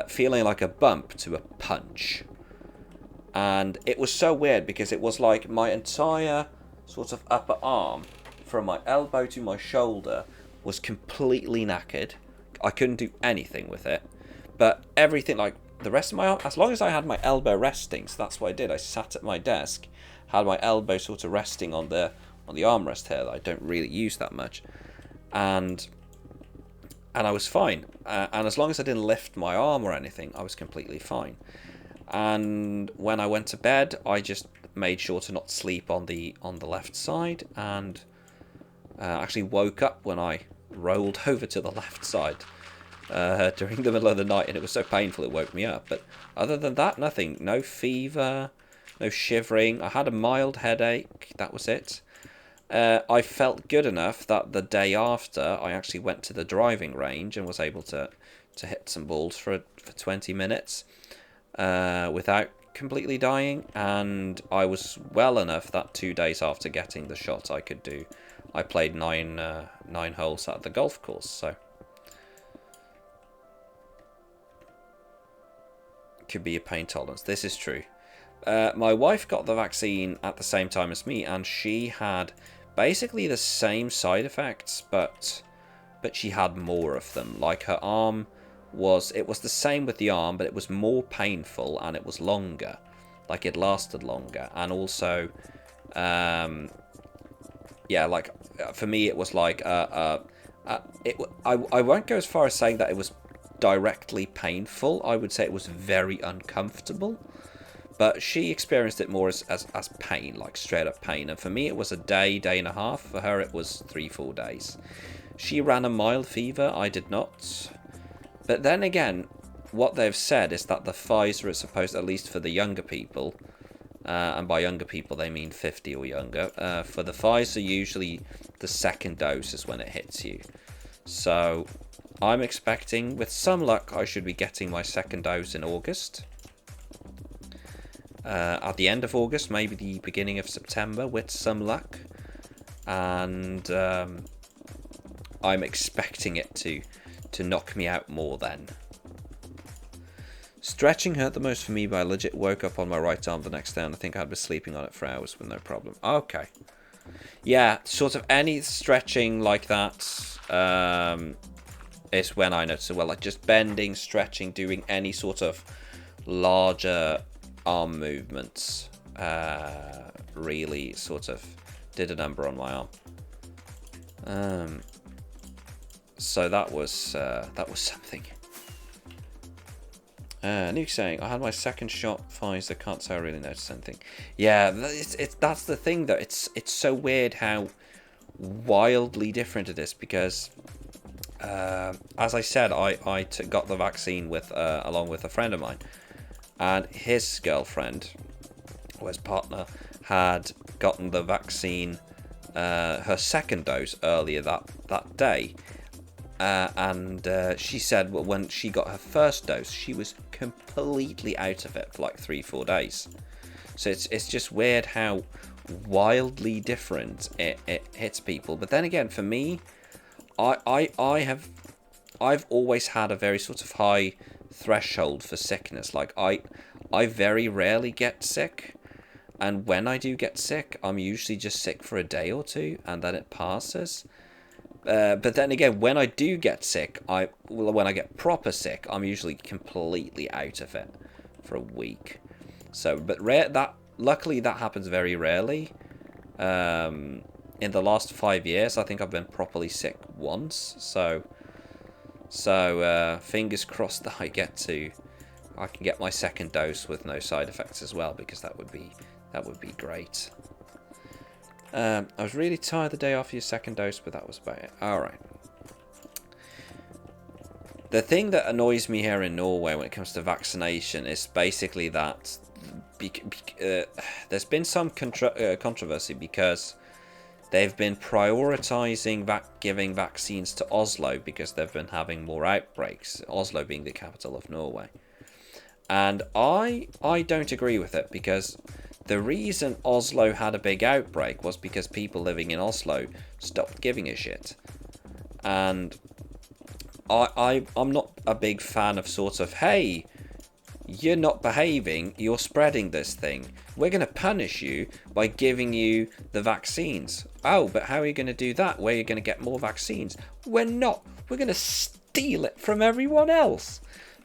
Speaker 1: feeling like a bump to a punch, and it was so weird because it was like my entire sort of upper arm, from my elbow to my shoulder, was completely knackered. I couldn't do anything with it, but everything, like the rest of my arm, as long as I had my elbow resting, so that's what I did. I sat at my desk, had my elbow sort of resting on the armrest here that I don't really use that much, and I was fine. And as long as I didn't lift my arm or anything, I was completely fine. And when I went to bed, I just made sure to not sleep on the left side, and actually woke up when I rolled over to the left side during the middle of the night, and it was so painful it woke me up. But other than that, nothing. No fever, no shivering. I had a mild headache. That was it. I felt good enough that the day after, I actually went to the driving range and was able to to hit some balls for 20 minutes without completely dying, and I was well enough that 2 days after getting the shot I played nine holes at the golf course. So could be a pain tolerance. This is true. My wife got the vaccine at the same time as me, and she had basically the same side effects, but she had more of them. Like her arm was the same with the arm, but it was more painful and it was longer. Like it lasted longer, and also, yeah, like for me it was like I won't go as far as saying that it was directly painful. I would say it was very uncomfortable. But she experienced it more as pain, like straight up pain. And for me, it was a day and a half. For her, it was 3-4 days. She ran a mild fever. I did not. But then again, what they've said is that the Pfizer is supposed, at least for the younger people, and by younger people they mean 50 or younger, for the Pfizer, usually the second dose is when it hits you. So I'm expecting, with some luck, I should be getting my second dose in August. At the end of August, maybe the beginning of September, with some luck. And I'm expecting it to knock me out more then. Stretching hurt the most for me, but I legit woke up on my right arm the next day, and I think I'd been sleeping on it for hours with no problem. Okay. Yeah, sort of any stretching like that is when I notice it. Well, like just bending, stretching, doing any sort of larger arm movements really sort of did a number on my arm. So that was something. Nuke saying, I had my second shot, Pfizer, can't say I really noticed anything. Yeah, that's the thing though. It's so weird how wildly different it is, because as I said, I got the vaccine with along with a friend of mine, and his girlfriend, or his partner, had gotten the vaccine, her second dose, earlier that day. And she said when she got her first dose, she was completely out of it for like 3-4 days. So it's just weird how wildly different it hits people. But then again, for me, I've always had a very sort of high threshold for sickness. Like I very rarely get sick, and when I do get sick, I'm usually just sick for a day or two, and then it passes. But then again, when I do get sick, when I get proper sick, I'm usually completely out of it for a week. So, but luckily that happens very rarely. In the last 5 years, I think I've been properly sick once. So fingers crossed that I can get my second dose with no side effects as well, because that would be great. I was really tired the day after your second dose, but that was about it. Alright. The thing that annoys me here in Norway when it comes to vaccination is basically that there's been some controversy, because they've been prioritizing giving vaccines to Oslo because they've been having more outbreaks, Oslo being the capital of Norway. And I don't agree with it, because the reason Oslo had a big outbreak was because people living in Oslo stopped giving a shit. And I'm not a big fan of sort of, hey, you're not behaving, you're spreading this thing, we're going to punish you by giving you the vaccines. Oh, but how are you going to do that? Where are you going to get more vaccines? We're not. We're going to steal it from everyone else.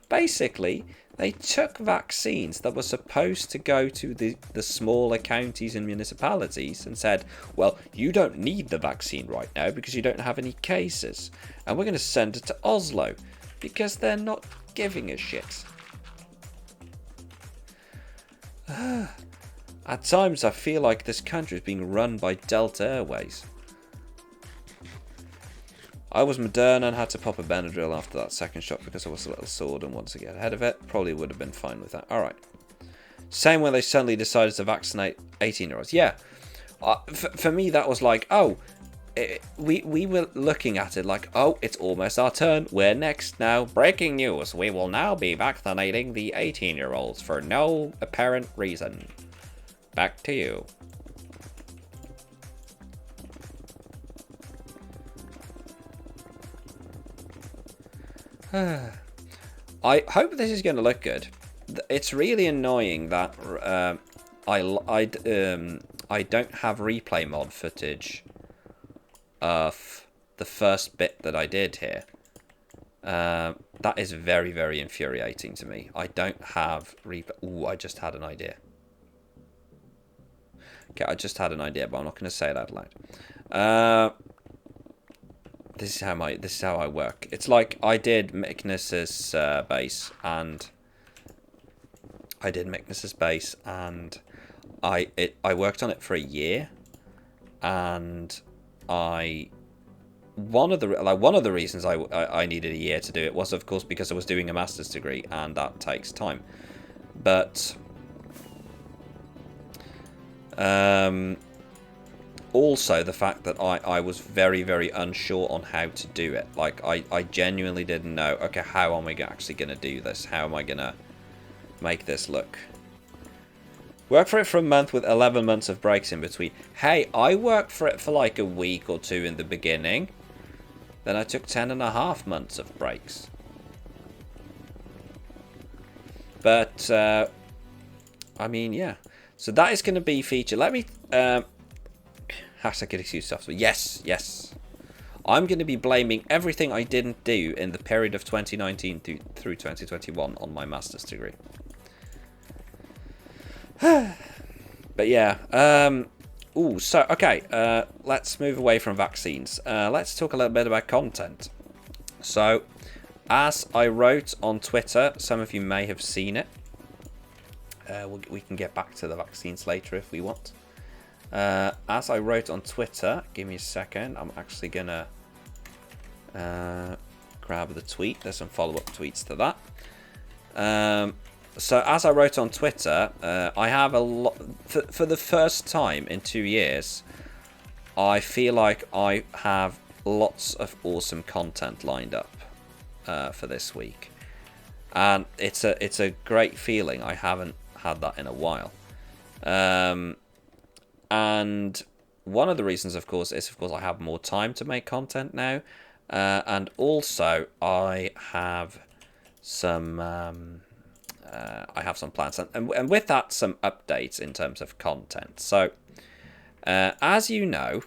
Speaker 1: Basically, they took vaccines that were supposed to go to the smaller counties and municipalities and said, well, you don't need the vaccine right now because you don't have any cases. And we're going to send it to Oslo because they're not giving a shit. At times, I feel like this country is being run by Delta Airways. I was Moderna and had to pop a Benadryl after that second shot because I was a little sore and wanted to get ahead of it. Probably would have been fine with that. Alright. Same when they suddenly decided to vaccinate 18-year-olds. Yeah. For me, that was like, oh, we were looking at it like, oh, it's almost our turn. We're next now. Breaking news. We will now be vaccinating the 18-year-olds for no apparent reason. Back to you. I hope this is going to look good. It's really annoying that I don't have replay mod footage of the first bit that I did here. That is very, very infuriating to me. I don't have replay. Ooh, I just had an idea. Okay, I just had an idea, but I'm not going to say it out loud. This is how I work. It's like I did Myknes's base, and I worked on it for a year, and one of the reasons I needed a year to do it was, of course, because I was doing a master's degree, and that takes time. But also the fact that I was very, very unsure on how to do it. Like, I genuinely didn't know, okay, how am I actually going to do this? How am I going to make this look? Work for it for a month with 11 months of breaks in between. Hey, I worked for it for like a week or two in the beginning. Then I took 10.5 months of breaks. But, I mean, yeah. So that is going to be featured. Let me... hashtag get excuse software. Yes, yes. I'm going to be blaming everything I didn't do in the period of 2019 through 2021 on my master's degree. But yeah. Ooh, so, okay. Let's move away from vaccines. Let's talk a little bit about content. So, as I wrote on Twitter, some of you may have seen it. We can get back to the vaccines later if we want. As I wrote on Twitter, give me a second. I'm actually going to grab the tweet. There's some follow-up tweets to that. So as I wrote on Twitter, I have a lot... For the first time in 2 years, I feel like I have lots of awesome content lined up for this week. And it's a great feeling. I haven't had that in a while. And one of the reasons, of course, is I have more time to make content now. And also I have some plans, and with that, some updates in terms of content. So, as you know,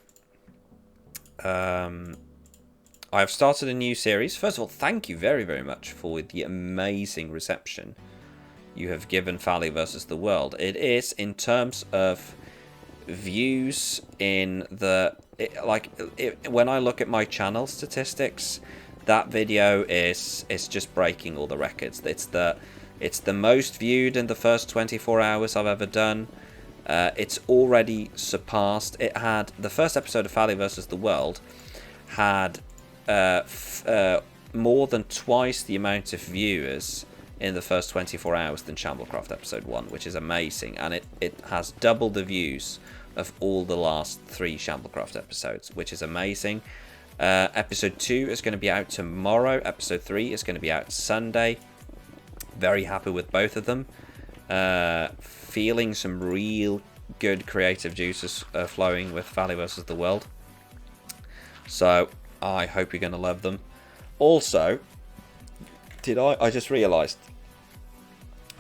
Speaker 1: I've started a new series. First of all, thank you very, very much for the amazing reception you have given Valley versus the World. It is, in terms of views in the... when I look at my channel statistics, that video is just breaking all the records. It's the most viewed in the first 24 hours I've ever done. It's already surpassed. It had... The first episode of Valley versus the World had more than twice the amount of viewers in the first 24 hours than Shamblecraft episode 1, which is amazing. And it has double the views of all the last 3 Shamblecraft episodes, which is amazing. Episode 2 is going to be out tomorrow. Episode 3 is going to be out Sunday. Very happy with both of them. Feeling some real good creative juices flowing with Valley vs. the World. So I hope you're going to love them. Also, I just realised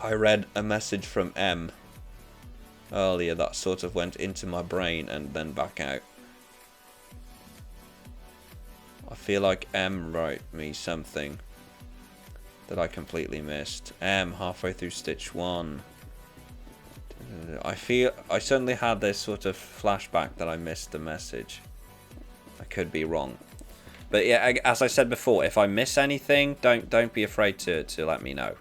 Speaker 1: I read a message from M earlier that sort of went into my brain and then back out. I feel like M wrote me something that I completely missed. M, halfway through Stitch 1. I suddenly had this sort of flashback that I missed the message. I could be wrong. But yeah, as I said before, if I miss anything, don't be afraid to let me know.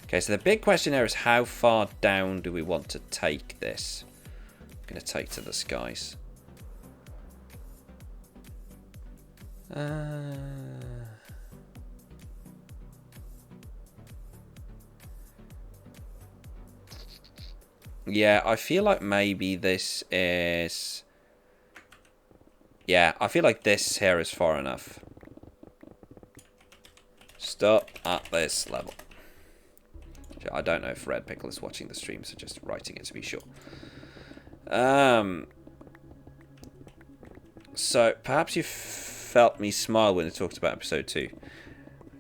Speaker 1: Okay, so the big question here is, how far down do we want to take this? I'm going to take to the skies. Yeah, I feel like maybe this is... Yeah, I feel like this here is far enough. Stop at this level. I don't know if Red Pickle is watching the stream, so just writing it to be sure. So, perhaps you felt me smile when I talked about episode 2.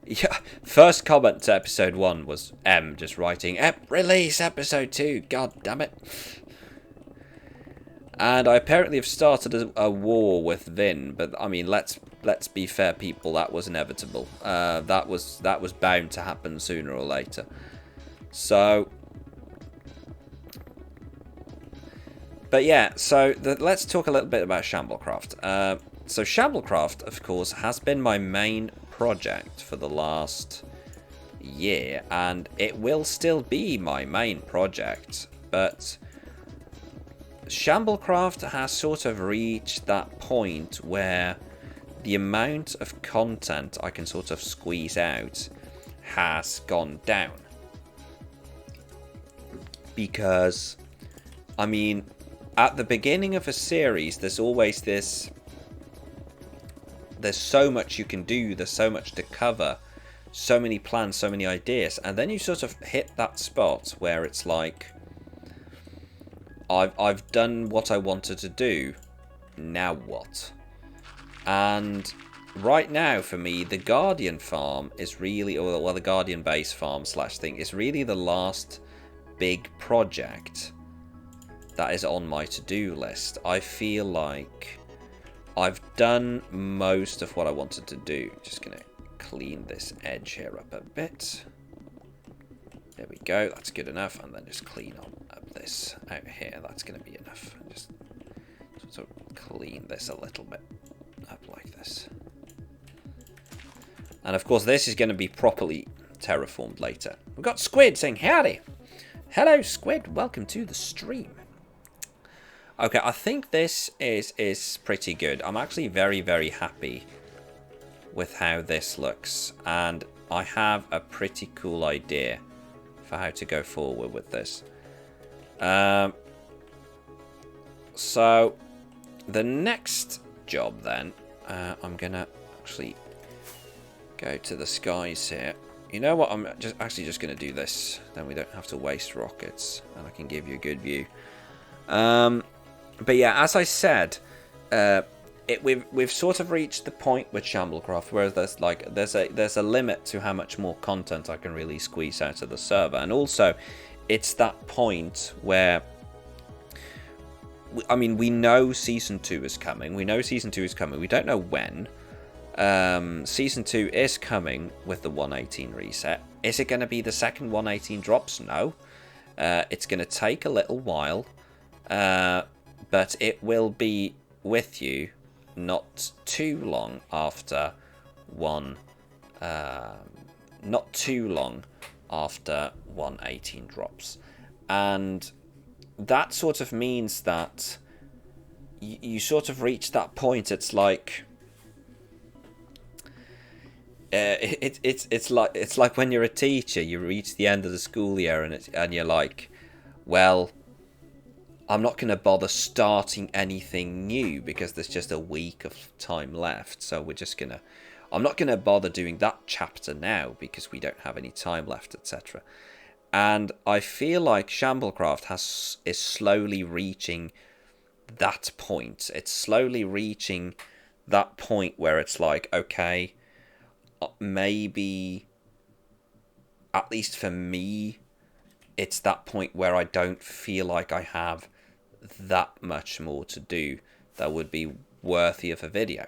Speaker 1: Yeah, first comment to episode 1 was M just writing, release episode 2, god damn it. And I apparently have started a war with Vin, but I mean, let's be fair, people. That was inevitable. That was bound to happen sooner or later. So, but yeah. So let's talk a little bit about Shamblecraft. So Shamblecraft, of course, has been my main project for the last year, and it will still be my main project, but Shamblecraft has sort of reached that point where the amount of content I can sort of squeeze out has gone down. Because, I mean, at the beginning of a series, there's always this... There's so much you can do, there's so much to cover, so many plans, so many ideas, and then you sort of hit that spot where it's like... I've done what I wanted to do. Now what? And right now, for me, the Guardian farm is really, or the Guardian base farm slash thing, is really the last big project that is on my to-do list. I feel like I've done most of what I wanted to do. Just gonna clean this edge here up a bit. There we go, that's good enough, and then just clean up this out here, that's going to be enough. Just sort of clean this a little bit up like this. And of course this is going to be properly terraformed later. We've got Squid saying howdy. Hello Squid, welcome to the stream. Okay, I think this is pretty good. I'm actually very, very happy with how this looks, and I have a pretty cool idea for how to go forward with this. So the next job then, I'm gonna actually go to the skies here. You know what, I'm just gonna do this, then we don't have to waste rockets and I can give you a good view. But yeah, as I said, we've sort of reached the point with Shamblecraft where there's a limit to how much more content I can really squeeze out of the server, and also it's that point where, I mean, we know Season 2 is coming. We don't know when. Season 2 is coming with the 118 reset. Is it going to be the second 118 drops? No. It's going to take a little while. But it will be with you not too long after 118 drops, and that sort of means that you sort of reach that point. It's like it's like when you're a teacher, you reach the end of the school year and you're like, well, I'm not going to bother starting anything new because there's just a week of time left, so I'm not going to bother doing that chapter now because we don't have any time left, etc. And I feel like Shamblecraft is slowly reaching that point. It's slowly reaching that point where it's like, okay, maybe, at least for me, it's that point where I don't feel like I have that much more to do that would be worthy of a video.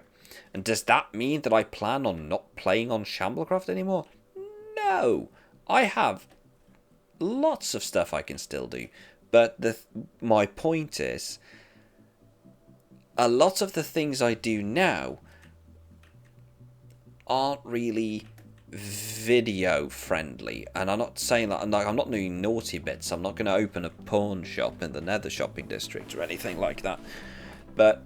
Speaker 1: And does that mean that I plan on not playing on Shamblecraft anymore? No, I have lots of stuff I can still do, but my point is, a lot of the things I do now aren't really video friendly, and I'm not saying that, I'm not doing naughty bits. I'm not going to open a pawn shop in the Nether shopping district or anything like that, but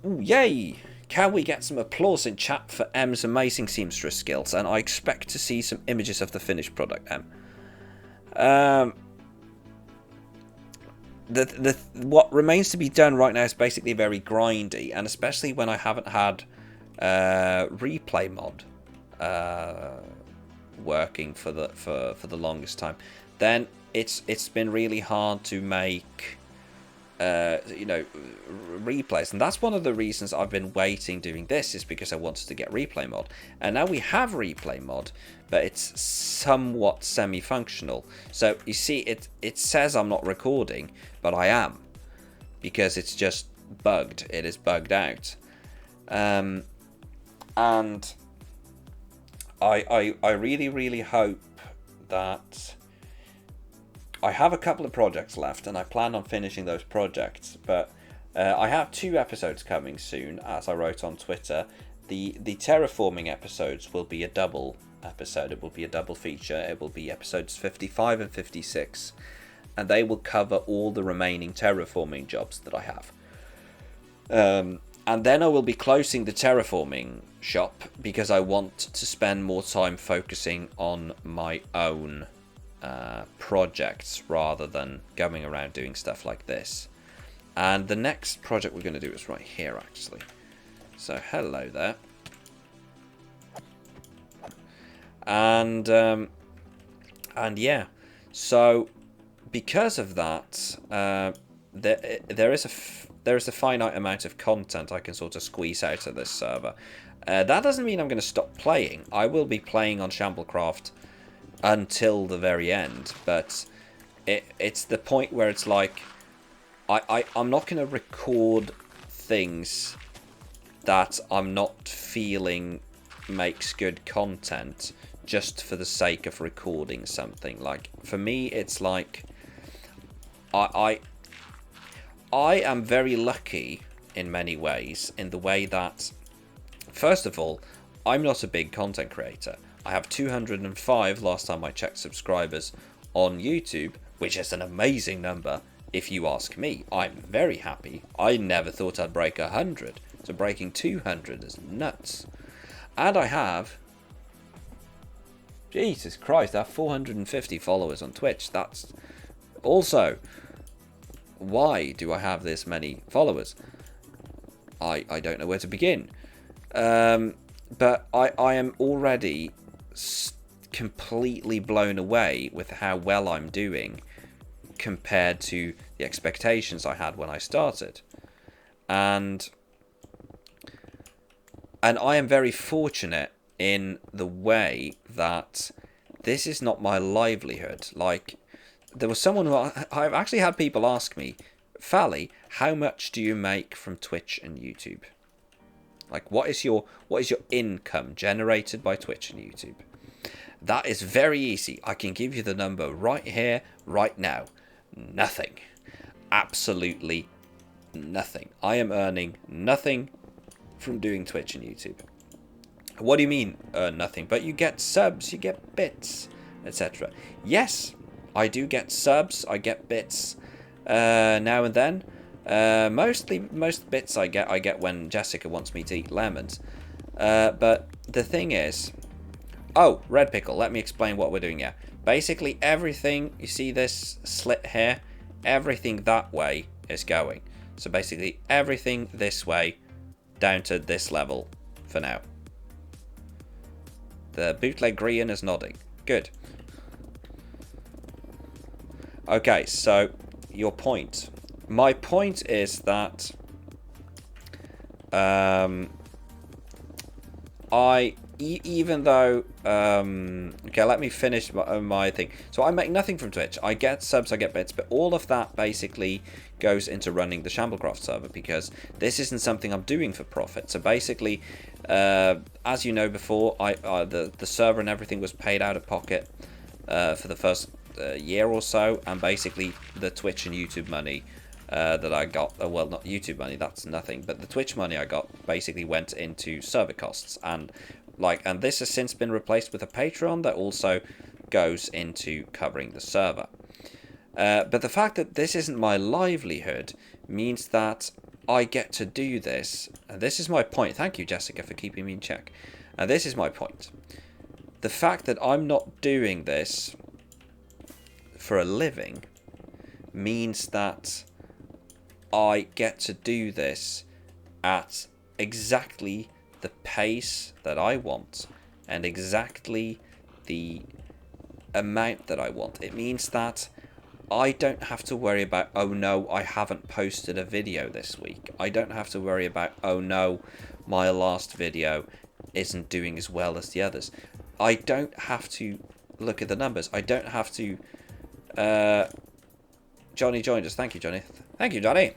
Speaker 1: ooh, yay, can we get some applause in chat for M's amazing seamstress skills? And I expect to see some images of the finished product, M. Um, what remains to be done right now is basically very grindy, and especially when I haven't had replay mod working for the longest time, then it's been really hard to make replays, and that's one of the reasons I've been waiting doing this, is because I wanted to get replay mod. And now we have replay mod, but it's somewhat semi-functional. So you see, it says I'm not recording, but I am, because it's just bugged. It is bugged out. And I really hope that I have a couple of projects left, and I plan on finishing those projects, but I have 2 episodes coming soon, as I wrote on Twitter. The terraforming episodes will be a double episode. It will be a double feature. It will be episodes 55 and 56, and they will cover all the remaining terraforming jobs that I have. And then I will be closing the terraforming shop, because I want to spend more time focusing on my own projects rather than going around doing stuff like this. And the next project we're going to do is right here, actually. So hello there. And yeah, so because of that, there is a finite amount of content I can sort of squeeze out of this server. That doesn't mean I'm going to stop playing. I will be playing on Shamblecraft until the very end, but it's the point where it's like I'm not going to record things that I'm not feeling makes good content just for the sake of recording something. Like, for me, it's like I am very lucky in many ways, in the way that, first of all, I'm not a big content creator. I have 205 last time I checked subscribers on YouTube, which is an amazing number if you ask me. I'm very happy. I never thought I'd break 100, so breaking 200 is nuts. And I have, Jesus Christ, I have 450 followers on Twitch. That's also, why do I have this many followers? I don't know where to begin. But I am already completely blown away with how well I'm doing compared to the expectations I had when I started. And I am very fortunate in the way that this is not my livelihood. Like, there was someone who I've actually had people ask me, Fally, how much do you make from Twitch and YouTube? Like, what is your income generated by Twitch and YouTube? That is very easy. I can give you the number right here, right now. Nothing. Absolutely nothing. I am earning nothing from doing Twitch and YouTube. What do you mean earn nothing? But you get subs, you get bits, etc. Yes, I do get subs, I get bits now and then. Most bits I get when Jessica wants me to eat lemons. But the thing is, oh, Red Pickle, let me explain what we're doing here. Basically, everything, you see this slit here? Everything that way is going. So basically, everything this way down to this level for now. The bootleg Grian is nodding. Good. Okay, so your point. My point is that even though okay, let me finish my thing. So I make nothing from Twitch. I get subs, I get bits, but all of that basically goes into running the Shamblecraft server, because this isn't something I'm doing for profit. So basically, as you know before, the server and everything was paid out of pocket for the first year or so, and basically the Twitch and YouTube money that I got, well, not YouTube money, that's nothing, but the Twitch money I got basically went into server costs, and this has since been replaced with a Patreon that also goes into covering the server. But the fact that this isn't my livelihood means that I get to do this, and this is my point. Thank you, Jessica, for keeping me in check. And this is my point. The fact that I'm not doing this for a living means that I get to do this at exactly the pace that I want and exactly the amount that I want. It means that I don't have to worry about, oh no, I haven't posted a video this week. I don't have to worry about, oh no, my last video isn't doing as well as the others. I don't have to look at the numbers. I don't have to... Johnny joined us. Thank you, Johnny. Thank you, Johnny.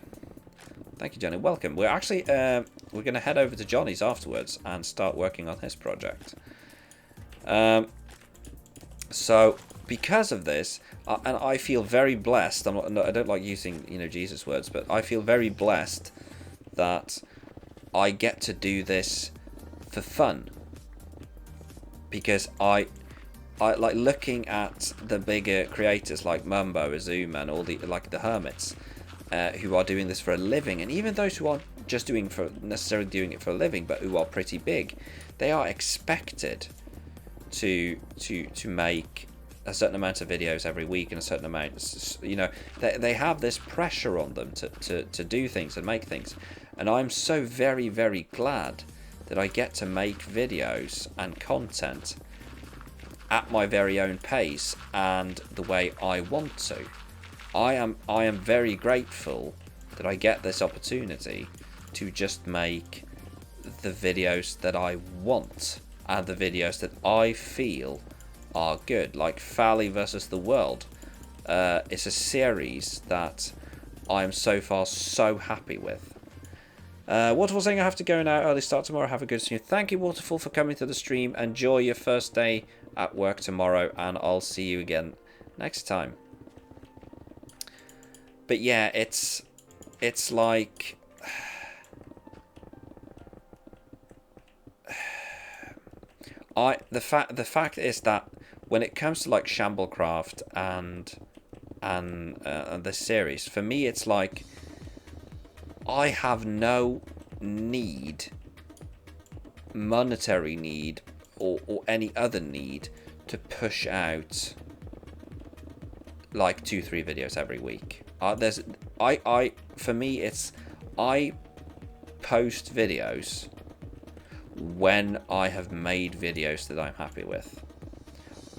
Speaker 1: Thank you, Johnny. Welcome. We're actually... we're going to head over to Johnny's afterwards and start working on his project. So, because of this, and I feel very blessed. I don't like using, Jesus words, but I feel very blessed that I get to do this for fun. Because I like looking at the bigger creators like Mumbo, Azuma, and all the hermits who are doing this for a living, and even those who aren't just necessarily doing it for a living, but who are pretty big, they are expected to make a certain amount of videos every week and a certain amount, they have this pressure on them to do things and make things. And I'm so very, very glad that I get to make videos and content at my very own pace and the way I want to. I am very grateful that I get this opportunity to just make the videos that I want and the videos that I feel are good, like Fally versus the World. It's a series that I'm so far so happy with. Waterfall saying I have to go now. Early start tomorrow. Have a good stream. Thank you, Waterfall, for coming to the stream. Enjoy your first day at work tomorrow, and I'll see you again next time. But yeah, it's like the fact is that when it comes to like Shamblecraft and this series, for me it's like I have no monetary need or any other need to push out like 2-3 videos every week. For me it's I post videos when I have made videos that I'm happy with.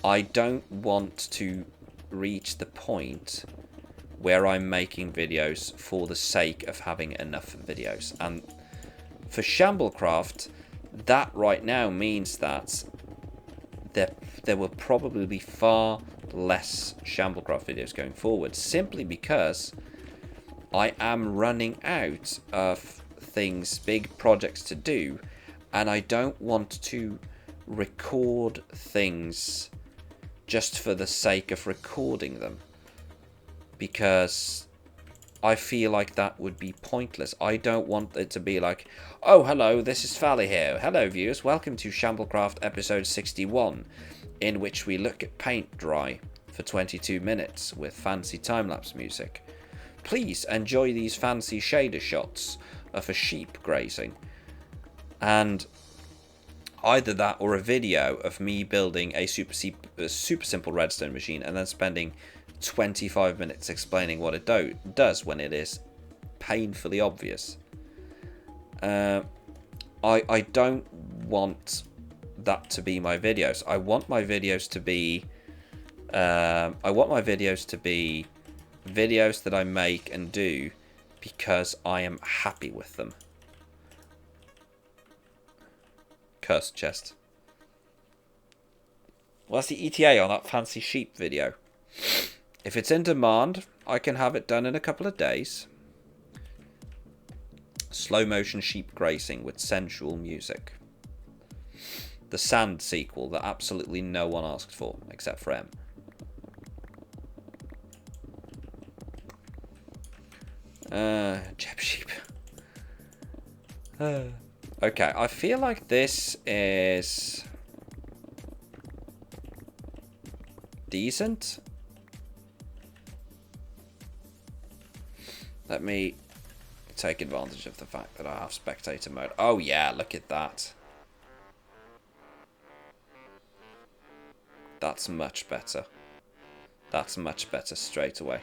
Speaker 1: I don't want to reach the point where I'm making videos for the sake of having enough videos. And for Shamblecraft, that right now means that there will probably be far less Shamblecraft videos going forward, simply because I am running out of things, big projects to do, and I don't want to record things just for the sake of recording them, because I feel like that would be pointless. I don't want it to be like, oh, hello, this is Fally here. Hello, viewers. Welcome to Shamblecraft episode 61, in which we look at paint dry for 22 minutes with fancy time-lapse music. Please enjoy these fancy shader shots of a sheep grazing. And either that or a video of me building a super simple redstone machine and then spending 25 minutes explaining what it does when it is painfully obvious. I don't want that to be my videos. I want my videos to be videos that I make and do because I am happy with them. Cursed chest. What's the ETA on that fancy sheep video? If it's in demand, I can have it done in a couple of days. Slow motion sheep grazing with sensual music. The Sand sequel that absolutely no one asked for, except for M. Jeb sheep. Okay, I feel like this is decent. Let me take advantage of the fact that I have spectator mode. Oh yeah, look at that. That's much better. That's much better straight away.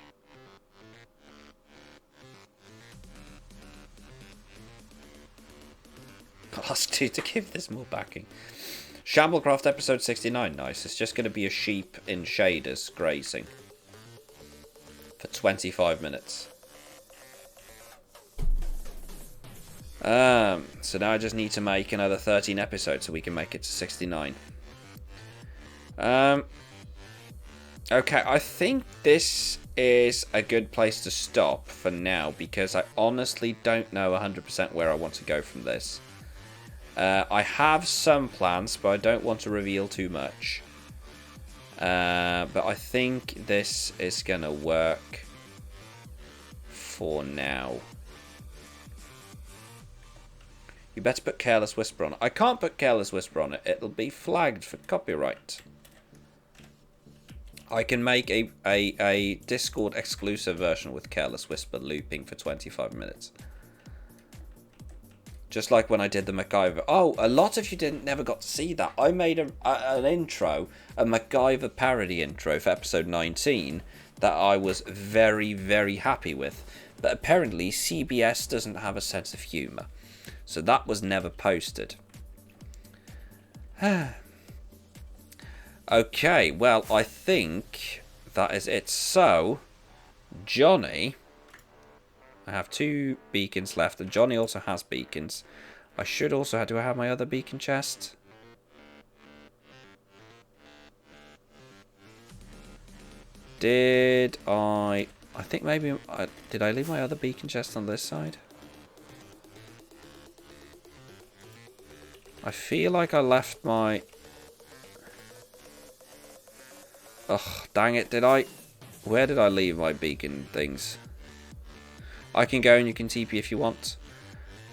Speaker 1: I'll ask you to give this more backing. Shamblecraft episode 69. Nice. It's just going to be a sheep in shaders grazing. For 25 minutes. So now I just need to make another 13 episodes so we can make it to 69. Okay, I think this is a good place to stop for now because I honestly don't know 100% where I want to go from this. I have some plans, but I don't want to reveal too much. But I think this is going to work for now. You better put Careless Whisper on it. I can't put Careless Whisper on it. It'll be flagged for copyright. I can make a Discord exclusive version with Careless Whisper looping for 25 minutes. Just like when I did the MacGyver. Oh, a lot of you never got to see that. I made an intro, a MacGyver parody intro for episode 19 that I was very, very happy with. But apparently CBS doesn't have a sense of humour. So that was never posted. Okay, well, I think that is it. So, Johnny... I have 2 beacons left, and Johnny also has beacons. I should also... Do I have my other beacon chest? Did I... I think maybe... did I leave my other beacon chest on this side? I feel like I left my... Ugh, dang it, did I... Where did I leave my beacon things? I can go and you can TP if you want.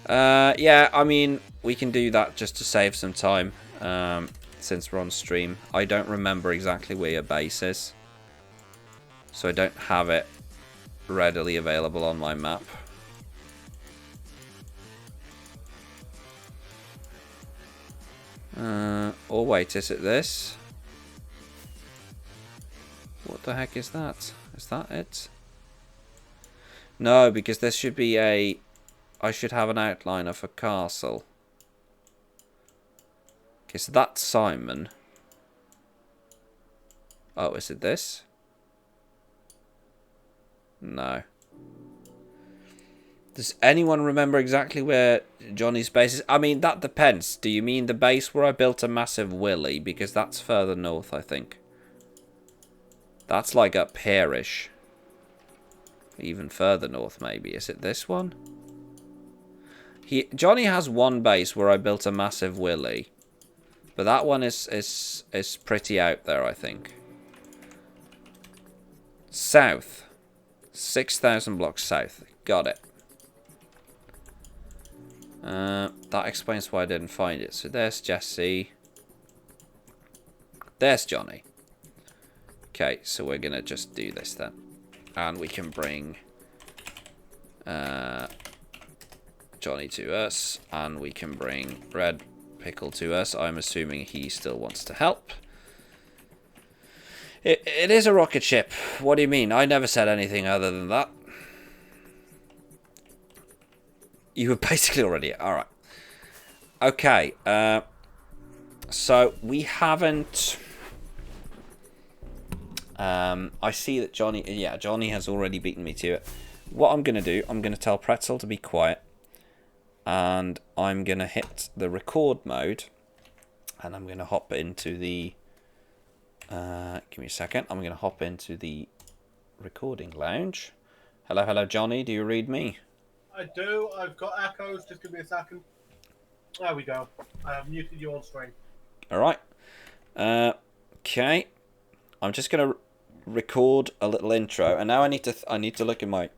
Speaker 1: Yeah, I mean, we can do that just to save some time. Since we're on stream. I don't remember exactly where your base is. So I don't have it readily available on my map. Oh wait, is it this? What the heck is that? Is that it? No, because there should be a... I should have an outline of a castle. Okay, so that's Simon. Oh, is it this? No. Does anyone remember exactly where Johnny's base is? I mean, that depends. Do you mean the base where I built a massive willy? Because that's further north, I think. That's like up here-ish. Even further north, maybe. Is it this one? Johnny has one base where I built a massive willy. But that one is pretty out there, I think. South. 6,000 blocks south. Got it. That explains why I didn't find it. So there's Jesse. There's Johnny. Okay, so we're going to just do this then. And we can bring Johnny to us. And we can bring Red Pickle to us. I'm assuming he still wants to help. It is a rocket ship. What do you mean? I never said anything other than that. You were basically already... Alright. Okay. So, we haven't... I see that Johnny... Yeah, Johnny has already beaten me to it. What I'm going to do, I'm going to tell Pretzel to be quiet. And I'm going to hit the record mode. And I'm going to hop into the... give me a second. I'm going to hop into the recording lounge. Hello, hello, Johnny. Do you read me?
Speaker 2: I do. I've got echoes. Just give me a second. There we go. I have muted you on stream.
Speaker 1: All right. Okay. I'm just going to record a little intro, and now I need to look at my.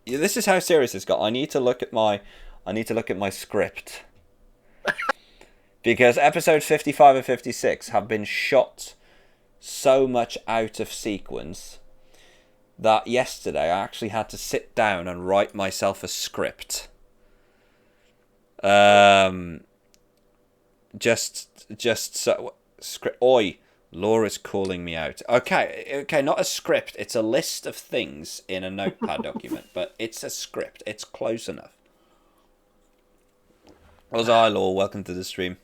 Speaker 1: This is how serious it's got. I need to look at my script because episodes 55 and 56 have been shot so much out of sequence that yesterday I actually had to sit down and write myself a script. Just so script. Oi, Law is calling me out. Okay, not a script. It's a list of things in a notepad document, but it's a script. It's close enough. Also, hi, Law. Welcome to the stream.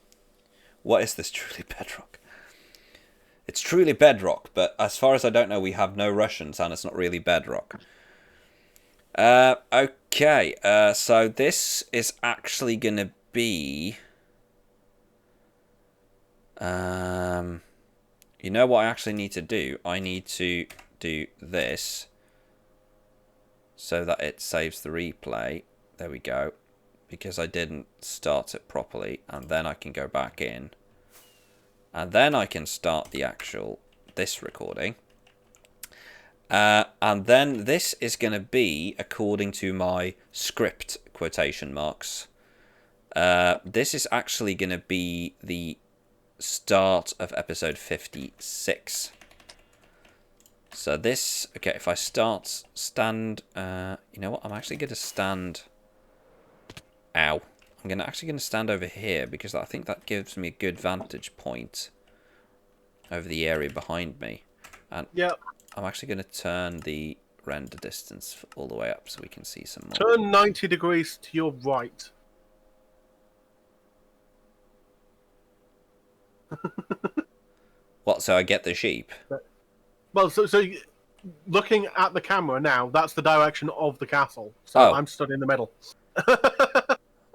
Speaker 1: What is this truly bedrock? It's truly bedrock, but as far as I don't know, we have no Russians, and it's not really bedrock. Okay, so this is actually going to be... you know what I actually need to do? I need to do this so that it saves the replay. There we go. Because I didn't start it properly, and then I can go back in. And then I can start the actual, this recording. And then this is going to be according to my script quotation marks. This is actually going to be the start of episode 56. So this, okay, if I stand, you know what, I'm actually going to stand, ow. I'm actually going to stand over here because I think that gives me a good vantage point over the area behind me. And
Speaker 2: Yep.
Speaker 1: I'm actually going to turn the render distance all the way up so we can see some more.
Speaker 2: Turn 90 degrees to your right.
Speaker 1: What, so I get the sheep?
Speaker 2: Well, looking at the camera now, that's the direction of the castle. So
Speaker 1: Oh.
Speaker 2: I'm stood in the middle.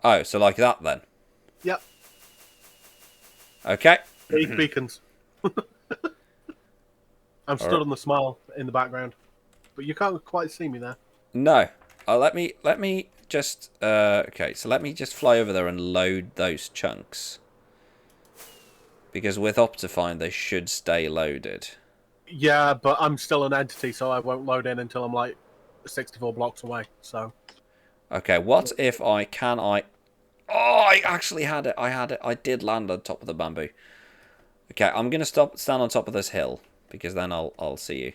Speaker 1: Oh, so like that then?
Speaker 2: Yep.
Speaker 1: Okay.
Speaker 2: Eight beacons. I'm stood on the smile in the background, but you can't quite see me there.
Speaker 1: No. Let me just okay, so let me just fly over there and load those chunks. Because with Optifine they should stay loaded.
Speaker 2: Yeah, but I'm still an entity, so I won't load in until I'm like 64 blocks away. So.
Speaker 1: Okay, what if I Oh, I actually had it. I did land on top of the bamboo. Okay, I'm gonna stand on top of this hill because then I'll see you.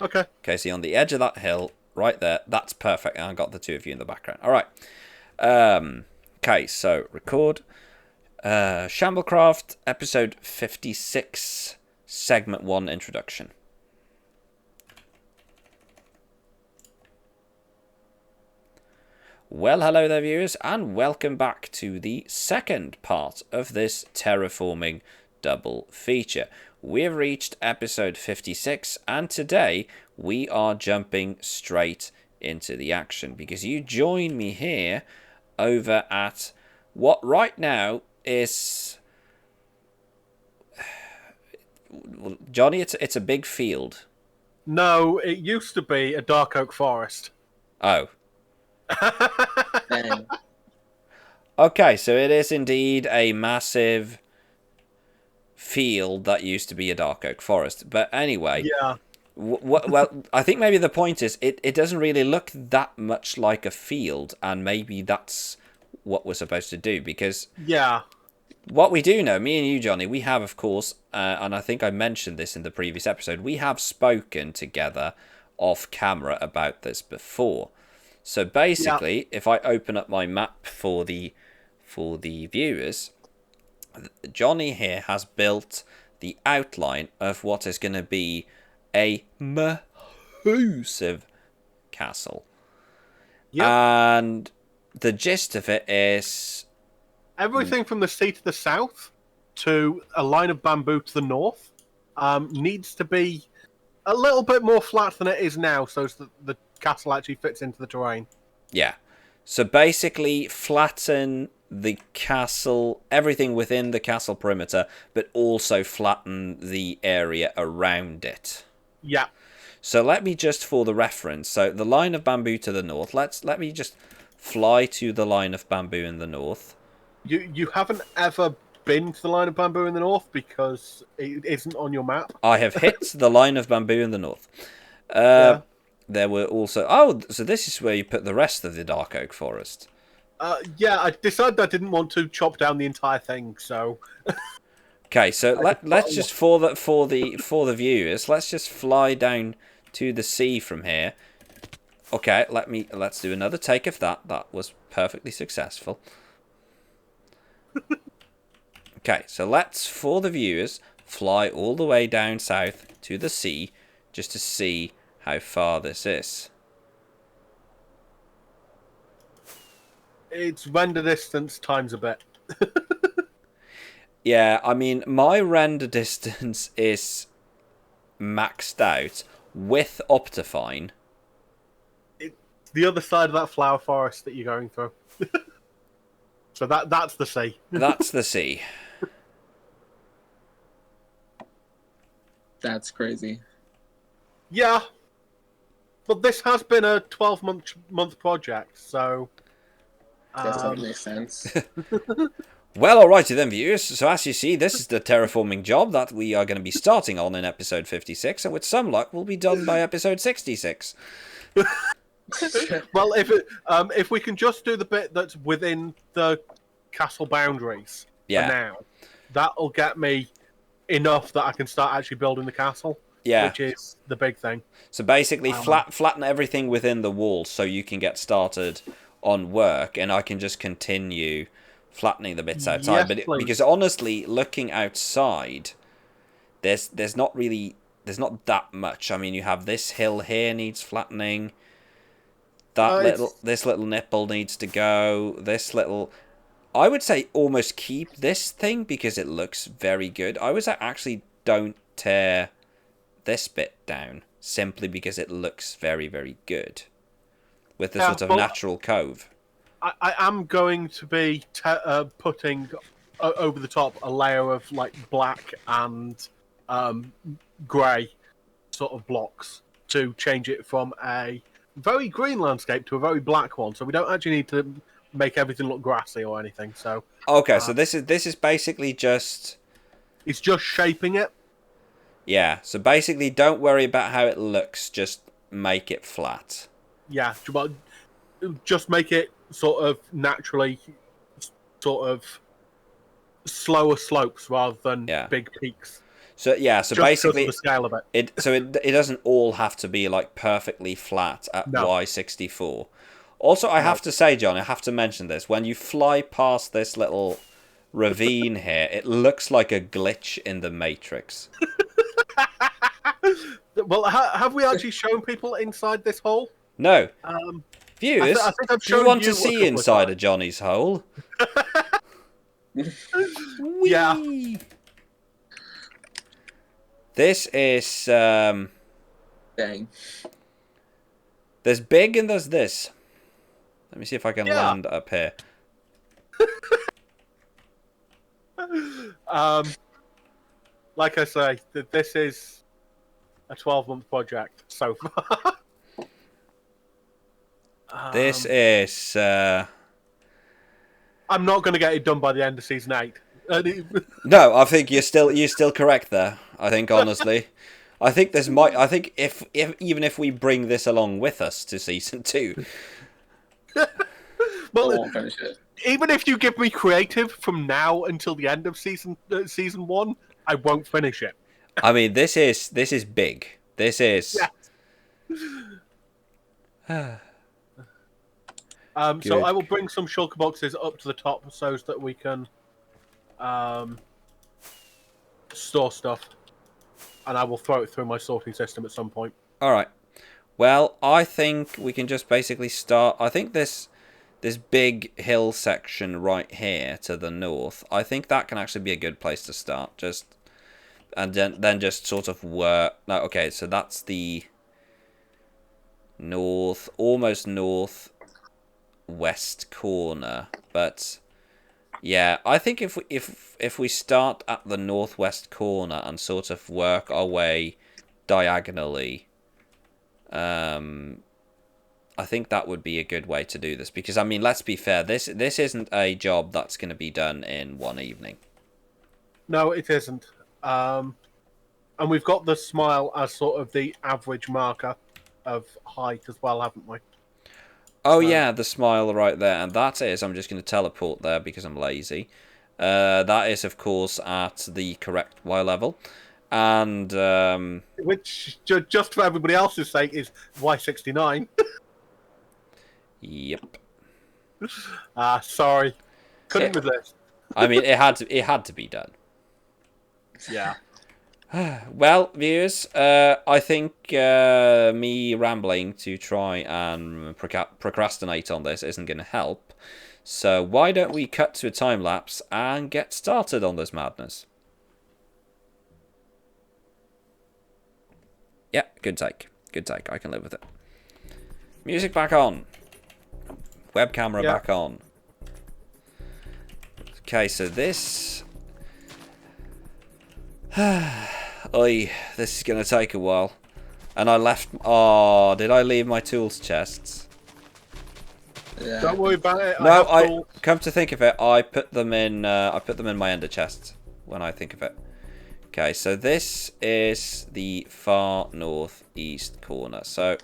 Speaker 2: Okay.
Speaker 1: Okay, see on the edge of that hill, right there. That's perfect. And I got the two of you in the background. All right. Okay, so record. Shamblecraft, episode 56, segment 1, introduction. Well, hello there, viewers, and welcome back to the second part of this terraforming double feature. We've reached episode 56, and today we are jumping straight into the action because you join me here over at what right now is... Johnny, it's a big field.
Speaker 2: No, it used to be a dark oak forest.
Speaker 1: Oh. Okay, so it is indeed a massive field that used to be a dark oak forest. But anyway,
Speaker 2: Yeah.
Speaker 1: Well, I think maybe the point is it doesn't really look that much like a field, and maybe that's what we're supposed to do, because
Speaker 2: Yeah.
Speaker 1: what we do know, me and you, Johnny, we have, of course, and I think I mentioned this in the previous episode, we have spoken together off camera about this before. So basically, if I open up my map for the viewers, Johnny here has built the outline of what is going to be a massive castle.
Speaker 2: Yep.
Speaker 1: And the gist of it is...
Speaker 2: Everything from the sea to the south to a line of bamboo to the north needs to be a little bit more flat than it is now, so that the castle actually fits into the terrain.
Speaker 1: Yeah. So basically, flatten the castle, everything within the castle perimeter, but also flatten the area around it.
Speaker 2: Yeah.
Speaker 1: So let me just, for the reference, so the line of bamboo to the north, let me just fly to the line of bamboo in the north.
Speaker 2: You haven't ever been to the line of bamboo in the north because it isn't on your map.
Speaker 1: I have hit the line of bamboo in the north.
Speaker 2: Yeah.
Speaker 1: There were also... Oh, so this is where you put the rest of the dark oak forest.
Speaker 2: Yeah, I decided I didn't want to chop down the entire thing, so...
Speaker 1: Okay, so let's just, for the viewers, let's just fly down to the sea from here. Okay, let's do another take of that. That was perfectly successful. Okay, so let's, for the viewers, fly all the way down south to the sea just to see how far this is.
Speaker 2: It's render distance times a bit.
Speaker 1: Yeah, I mean, my render distance is maxed out with Optifine.
Speaker 2: It's the other side of that flower forest that you're going through. So that's the sea.
Speaker 1: That's the sea.
Speaker 3: That's crazy.
Speaker 2: Yeah. But this has been a 12-month project, so...
Speaker 3: That makes sense.
Speaker 1: Well, alrighty then, viewers. So as you see, this is the terraforming job that we are going to be starting on in episode 56, and with some luck, we'll be done by episode 66.
Speaker 2: Well, if we can just do the bit that's within the castle boundaries for now, that'll get me enough that I can start actually building the castle.
Speaker 1: Yeah.
Speaker 2: Which is the big thing.
Speaker 1: So basically, flatten everything within the walls so you can get started on work, and I can just continue flattening the bits outside.
Speaker 2: Yes,
Speaker 1: Because honestly, looking outside, there's not that much. I mean, you have this hill here needs flattening. This little nipple needs to go. I would say almost keep this thing because it looks very good. I would say actually don't tear this bit down simply because it looks very, very good with the sort of natural cove.
Speaker 2: I am going to be putting over the top a layer of like black and grey sort of blocks to change it from a very green landscape to a very black one. So we don't actually need to make everything look grassy or anything. So
Speaker 1: okay, so this is basically just
Speaker 2: it's just shaping it.
Speaker 1: Yeah. So basically, don't worry about how it looks. Just make it flat.
Speaker 2: Yeah, just make it sort of naturally, sort of slower slopes rather than big peaks.
Speaker 1: So yeah, so basically,
Speaker 2: the scale of it.
Speaker 1: It doesn't all have to be like perfectly flat at Y64. Also, I have to say, John, I have to mention this: when you fly past this little ravine here, it looks like a glitch in the Matrix.
Speaker 2: Well, have we actually shown people inside this hole?
Speaker 1: No. Viewers,
Speaker 2: I think I've
Speaker 1: do you
Speaker 2: shown
Speaker 1: want to
Speaker 2: you
Speaker 1: see inside of Johnny's hole?
Speaker 2: Yeah.
Speaker 1: This is...
Speaker 3: Dang.
Speaker 1: There's big and there's this. Let me see if I can land up here.
Speaker 2: Like I say, this is a 12-month project so far.
Speaker 1: This is...
Speaker 2: I'm not going to get it done by the end of season 8.
Speaker 1: No, I think you're still correct there. I think honestly, I think even if we bring this along with us to season 2.
Speaker 2: Well, even if you give me creative from now until the end of season 1, I won't finish it.
Speaker 1: I mean, this is big. This is.
Speaker 2: Yeah. So I will bring some shulker boxes up to the top so that we can store stuff, and I will throw it through my sorting system at some point.
Speaker 1: All right. Well, I think we can just basically start. I think this big hill section right here to the north, I think that can actually be a good place to start. And then just sort of work. No, okay, so that's the almost north west corner, but yeah, I think if we start at the northwest corner and sort of work our way diagonally, I think that would be a good way to do this, because I mean, let's be fair, this isn't a job that's going to be done in one evening.
Speaker 2: No, it isn't. And we've got the smile as sort of the average marker of height as well, haven't we?
Speaker 1: Oh, yeah, the smile right there. And that is, I'm just going to teleport there because I'm lazy. That is, of course, at the correct Y level. And...
Speaker 2: which, just for everybody else's sake, is Y69.
Speaker 1: Yep.
Speaker 2: Sorry. Couldn't resist.
Speaker 1: I mean, it had to be done.
Speaker 2: Yeah.
Speaker 1: Well, viewers, I think me rambling to try and procrastinate on this isn't going to help. So why don't we cut to a time lapse and get started on this madness? Yeah, good take. Good take. I can live with it. Music back on. Web camera back on. Okay, so this... Oi, this is going to take a while. And I left... Oh, did I leave my tools chests?
Speaker 3: Yeah.
Speaker 2: Don't worry about it.
Speaker 1: No, come to think of it, I put them in my ender chest when I think of it. Okay, so this is the far northeast corner. So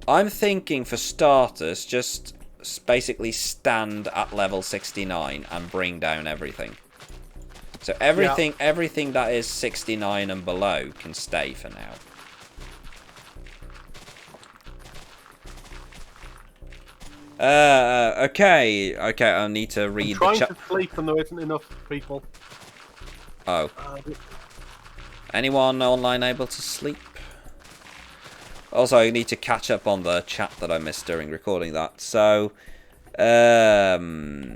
Speaker 1: I'm thinking for starters, just basically stand at level 69 and bring down everything. So everything that is 69 and below can stay for now. Okay, I need to read
Speaker 2: I'm trying to sleep and there isn't enough people.
Speaker 1: Oh. Anyone online able to sleep? Also, I need to catch up on the chat that I missed during recording that. So, Law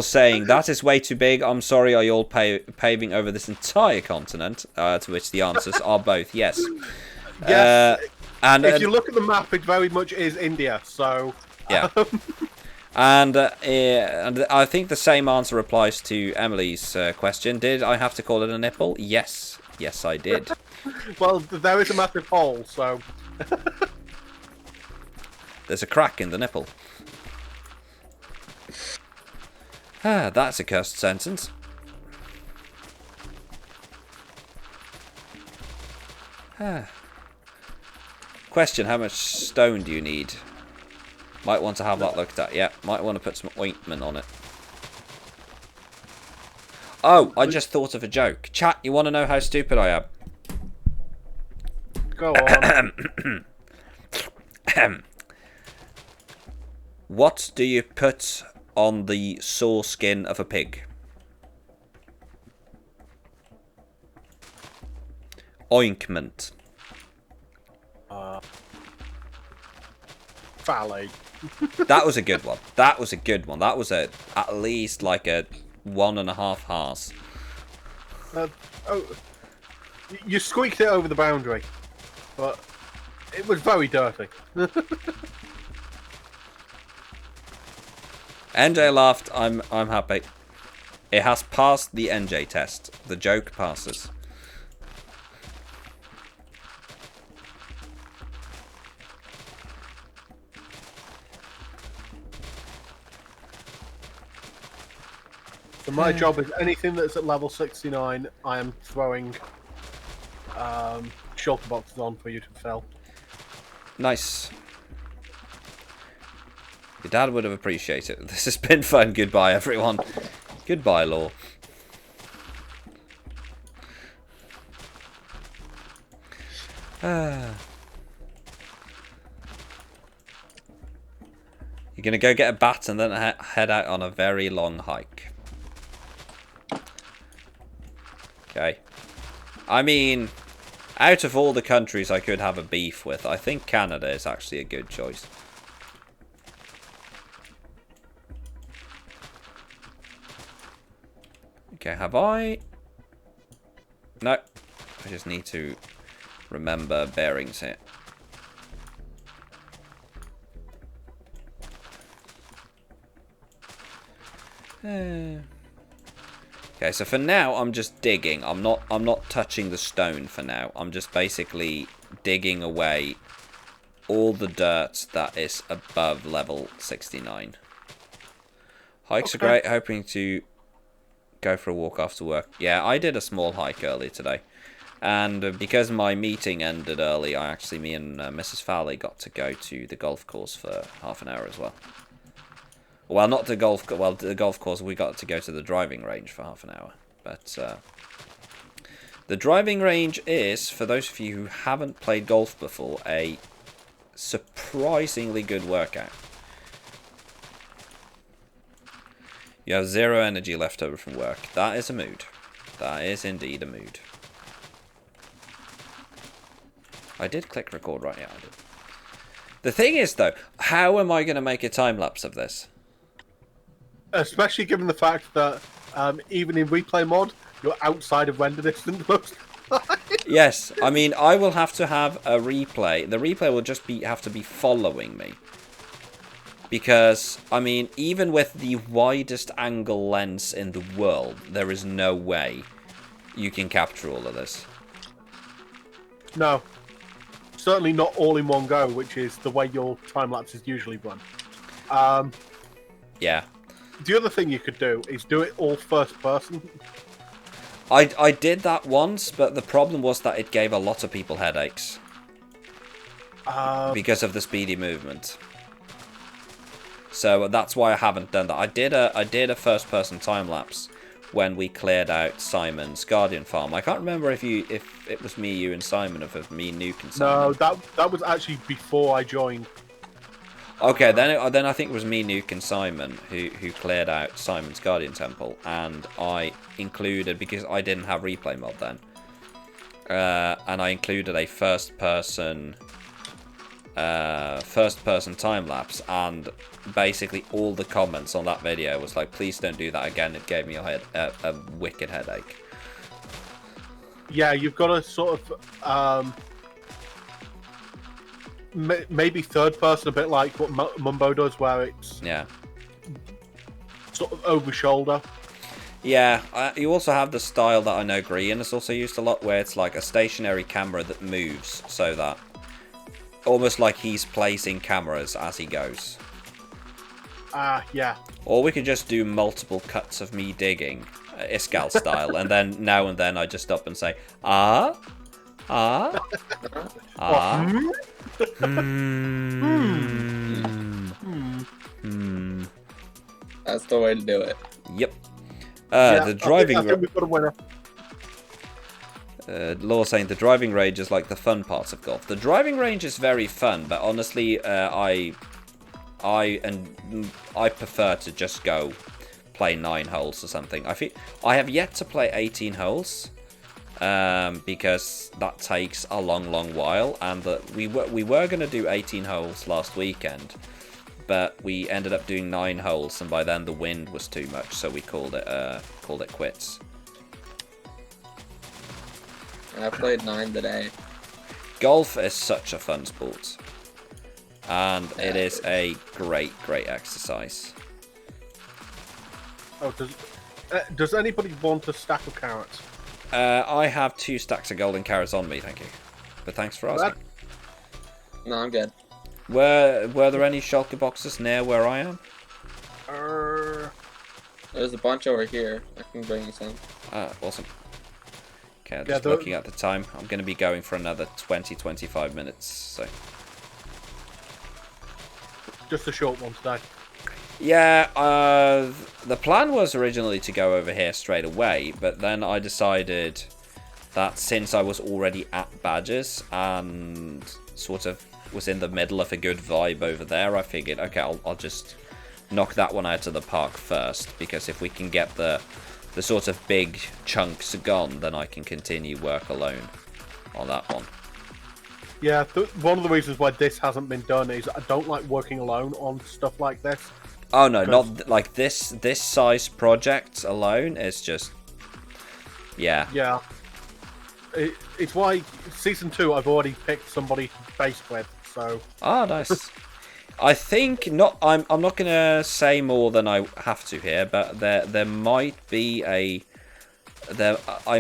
Speaker 1: saying, that is way too big. I'm sorry, are you all paving over this entire continent? To which the answers are both yes.
Speaker 2: Yes.
Speaker 1: And
Speaker 2: if you look at the map, it very much is India, so...
Speaker 1: Yeah. And I think the same answer applies to Emily's question. Did I have to call it a nipple? Yes. Yes, I did.
Speaker 2: Well, there is a massive hole, so...
Speaker 1: There's a crack in the nipple. Ah, that's a cursed sentence. Ah. Question, how much stone do you need? Might want to have that looked at. Yeah, might want to put some ointment on it. Oh, I just thought of a joke. Chat, you want to know how stupid I am?
Speaker 2: Go on.
Speaker 1: What do you put on the sore skin of a pig? Ointment.
Speaker 2: Ballet.
Speaker 1: That was a good one. That was a good one. That was at least like a 1.5 hearts.
Speaker 2: You squeaked it over the boundary, but it was very dirty.
Speaker 1: NJ laughed. I'm happy. It has passed the NJ test. The joke passes.
Speaker 2: So my job is anything that's at level 69, I am throwing shulker boxes on for you to fill.
Speaker 1: Nice. Your dad would have appreciated it. This has been fun. Goodbye, everyone. Goodbye, Law. You're going to go get a bat and then head out on a very long hike. Okay. I mean, out of all the countries I could have a beef with, I think Canada is actually a good choice. Okay, have I? No. I just need to remember bearings here. Okay, so for now I'm just digging. I'm not touching the stone for now. I'm just basically digging away all the dirt that is above level 69. Hikes are great. Hoping to go for a walk after work. Yeah, I did a small hike earlier today. And because my meeting ended early, me and Mrs. Fowley got to go to the golf course for half an hour as well. Well, not the golf. Well, the golf course. We got to go to the driving range for half an hour. But the driving range is, for those of you who haven't played golf before, a surprisingly good workout. You have 0 energy left over from work. That is a mood. That is indeed a mood. I did click record, right? Yeah, I did. The thing is, though, how am I going to make a time-lapse of this?
Speaker 2: Especially given the fact that even in replay mod, you're outside of render distance most of the time.
Speaker 1: Yes, I mean, I will have to have a replay. The replay will just have to be following me. Because, I mean, even with the widest angle lens in the world, there is no way you can capture all of this.
Speaker 2: No. Certainly not all in one go, which is the way your time lapses usually run.
Speaker 1: Yeah.
Speaker 2: The other thing you could do is do it all first person.
Speaker 1: I did that once, but the problem was that it gave a lot of people headaches. Because of the speedy movement. So that's why I haven't done that. I did a first person time lapse when we cleared out Simon's Guardian farm. I can't remember if it was me, you, and Simon, or if it was me, Nuke, and Simon.
Speaker 2: No, that was actually before I joined.
Speaker 1: Okay, then I think it was me, Nuke, and Simon who cleared out Simon's Guardian Temple, and I included, because I didn't have replay mod then, and I included a first person time lapse, and basically all the comments on that video was like, please don't do that again. It gave me a wicked headache.
Speaker 2: Yeah, you've got to sort of maybe third person, a bit like what Mumbo does, where it's sort of over shoulder.
Speaker 1: Yeah, you also have the style that I know Green has also used a lot, where it's like a stationary camera that moves, so that almost like he's placing cameras as he goes.
Speaker 2: Yeah.
Speaker 1: Or we could just do multiple cuts of me digging, Iskal style, and then now and then I just stop and say, That's
Speaker 3: the way to do it.
Speaker 1: Yep.
Speaker 2: Yeah,
Speaker 1: the driving.
Speaker 2: I think we've got a winner.
Speaker 1: Law saying the driving range is like the fun parts of golf. The driving range is very fun, but honestly, I prefer to just go play 9 holes or something. I have yet to play 18 holes, because that takes a long while, and we were going to do 18 holes last weekend, but we ended up doing 9 holes, and by then the wind was too much, so we called it quits.
Speaker 3: I played 9 today.
Speaker 1: Golf is such a fun sport, and it is a great exercise.
Speaker 2: Oh, does anybody want a stack of carrots?
Speaker 1: I have 2 stacks of golden carrots on me, thank you. But thanks for asking.
Speaker 3: No, I'm good.
Speaker 1: Were there any shulker boxes near where I am?
Speaker 3: There's a bunch over here. I can bring you some.
Speaker 1: Awesome. Okay, just looking at the time. I'm going to be going for another 20-25 minutes, so...
Speaker 2: Just a short one today.
Speaker 1: Yeah, the plan was originally to go over here straight away, but then I decided that since I was already at Badgers and sort of was in the middle of a good vibe over there, I figured, okay, I'll just knock that one out of the park first, because if we can get the sort of big chunks gone, then I can continue work alone on that one.
Speaker 2: Yeah, one of the reasons why this hasn't been done is I don't like working alone on stuff like this.
Speaker 1: Oh no, not like this size project alone is just... Yeah.
Speaker 2: Yeah. It's why Season 2 I've already picked somebody to base with, so...
Speaker 1: Ah, nice. I think not. I'm not gonna say more than I have to here, but there might be a we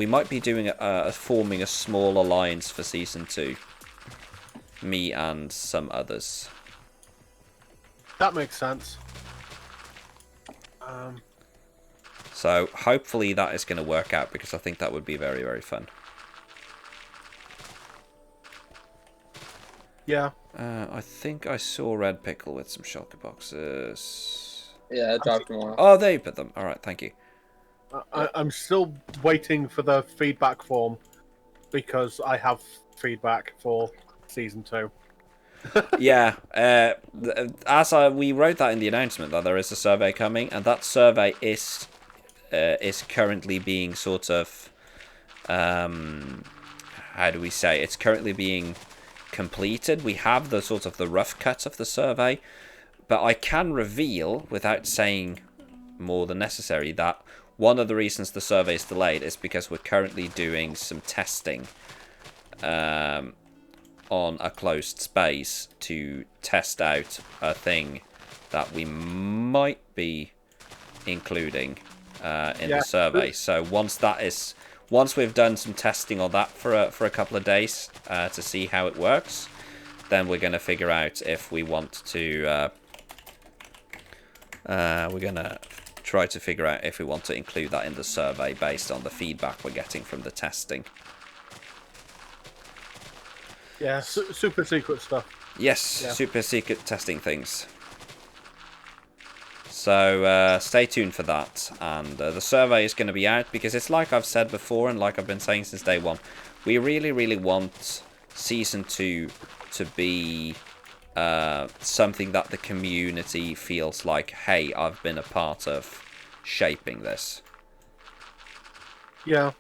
Speaker 1: might be doing forming a small alliance for Season 2. Me and some others.
Speaker 2: That makes sense.
Speaker 1: So hopefully that is going to work out, because I think that would be very, very fun.
Speaker 2: Yeah.
Speaker 1: I think I saw Red Pickle with some shulker boxes.
Speaker 3: Yeah, I dropped them off.
Speaker 1: Oh, there you put them. All right, thank you.
Speaker 2: I'm still waiting for the feedback form, because I have feedback for Season 2.
Speaker 1: Yeah, we wrote that in the announcement that there is a survey coming, and that survey is currently being sort of how do we say? It's currently being completed. We have the sort of the rough cut of the survey, but I can reveal without saying more than necessary that one of the reasons the survey is delayed is because we're currently doing some testing on a closed space to test out a thing that we might be including in the survey. So once we've done some testing on that for a couple of days to see how it works, then we're going to figure out if we want to we're going to try to figure out if we want to include that in the survey based on the feedback we're getting from the testing.
Speaker 2: Yeah, super secret stuff.
Speaker 1: Yes, yeah. Super secret testing things. So stay tuned for that. And the survey is going to be out because it's like I've said before and like I've been saying since day one. We really, really want Season 2 to be something that the community feels like, hey, I've been a part of shaping this.
Speaker 2: Yeah.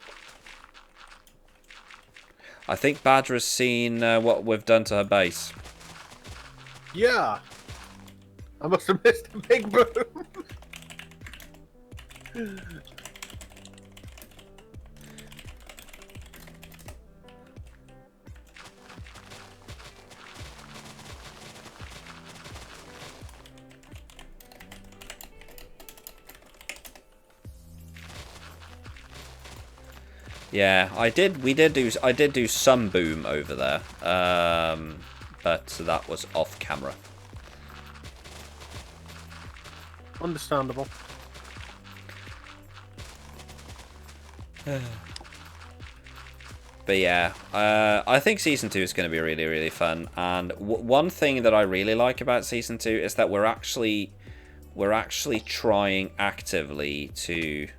Speaker 1: I think Badger has seen what we've done to her base.
Speaker 2: Yeah. I must have missed a big boom.
Speaker 1: Yeah, I did do some boom over there, but that was off camera.
Speaker 2: Understandable.
Speaker 1: But yeah, I think Season 2 is going to be really, really fun. And one thing that I really like about Season 2 is that we're actually trying actively to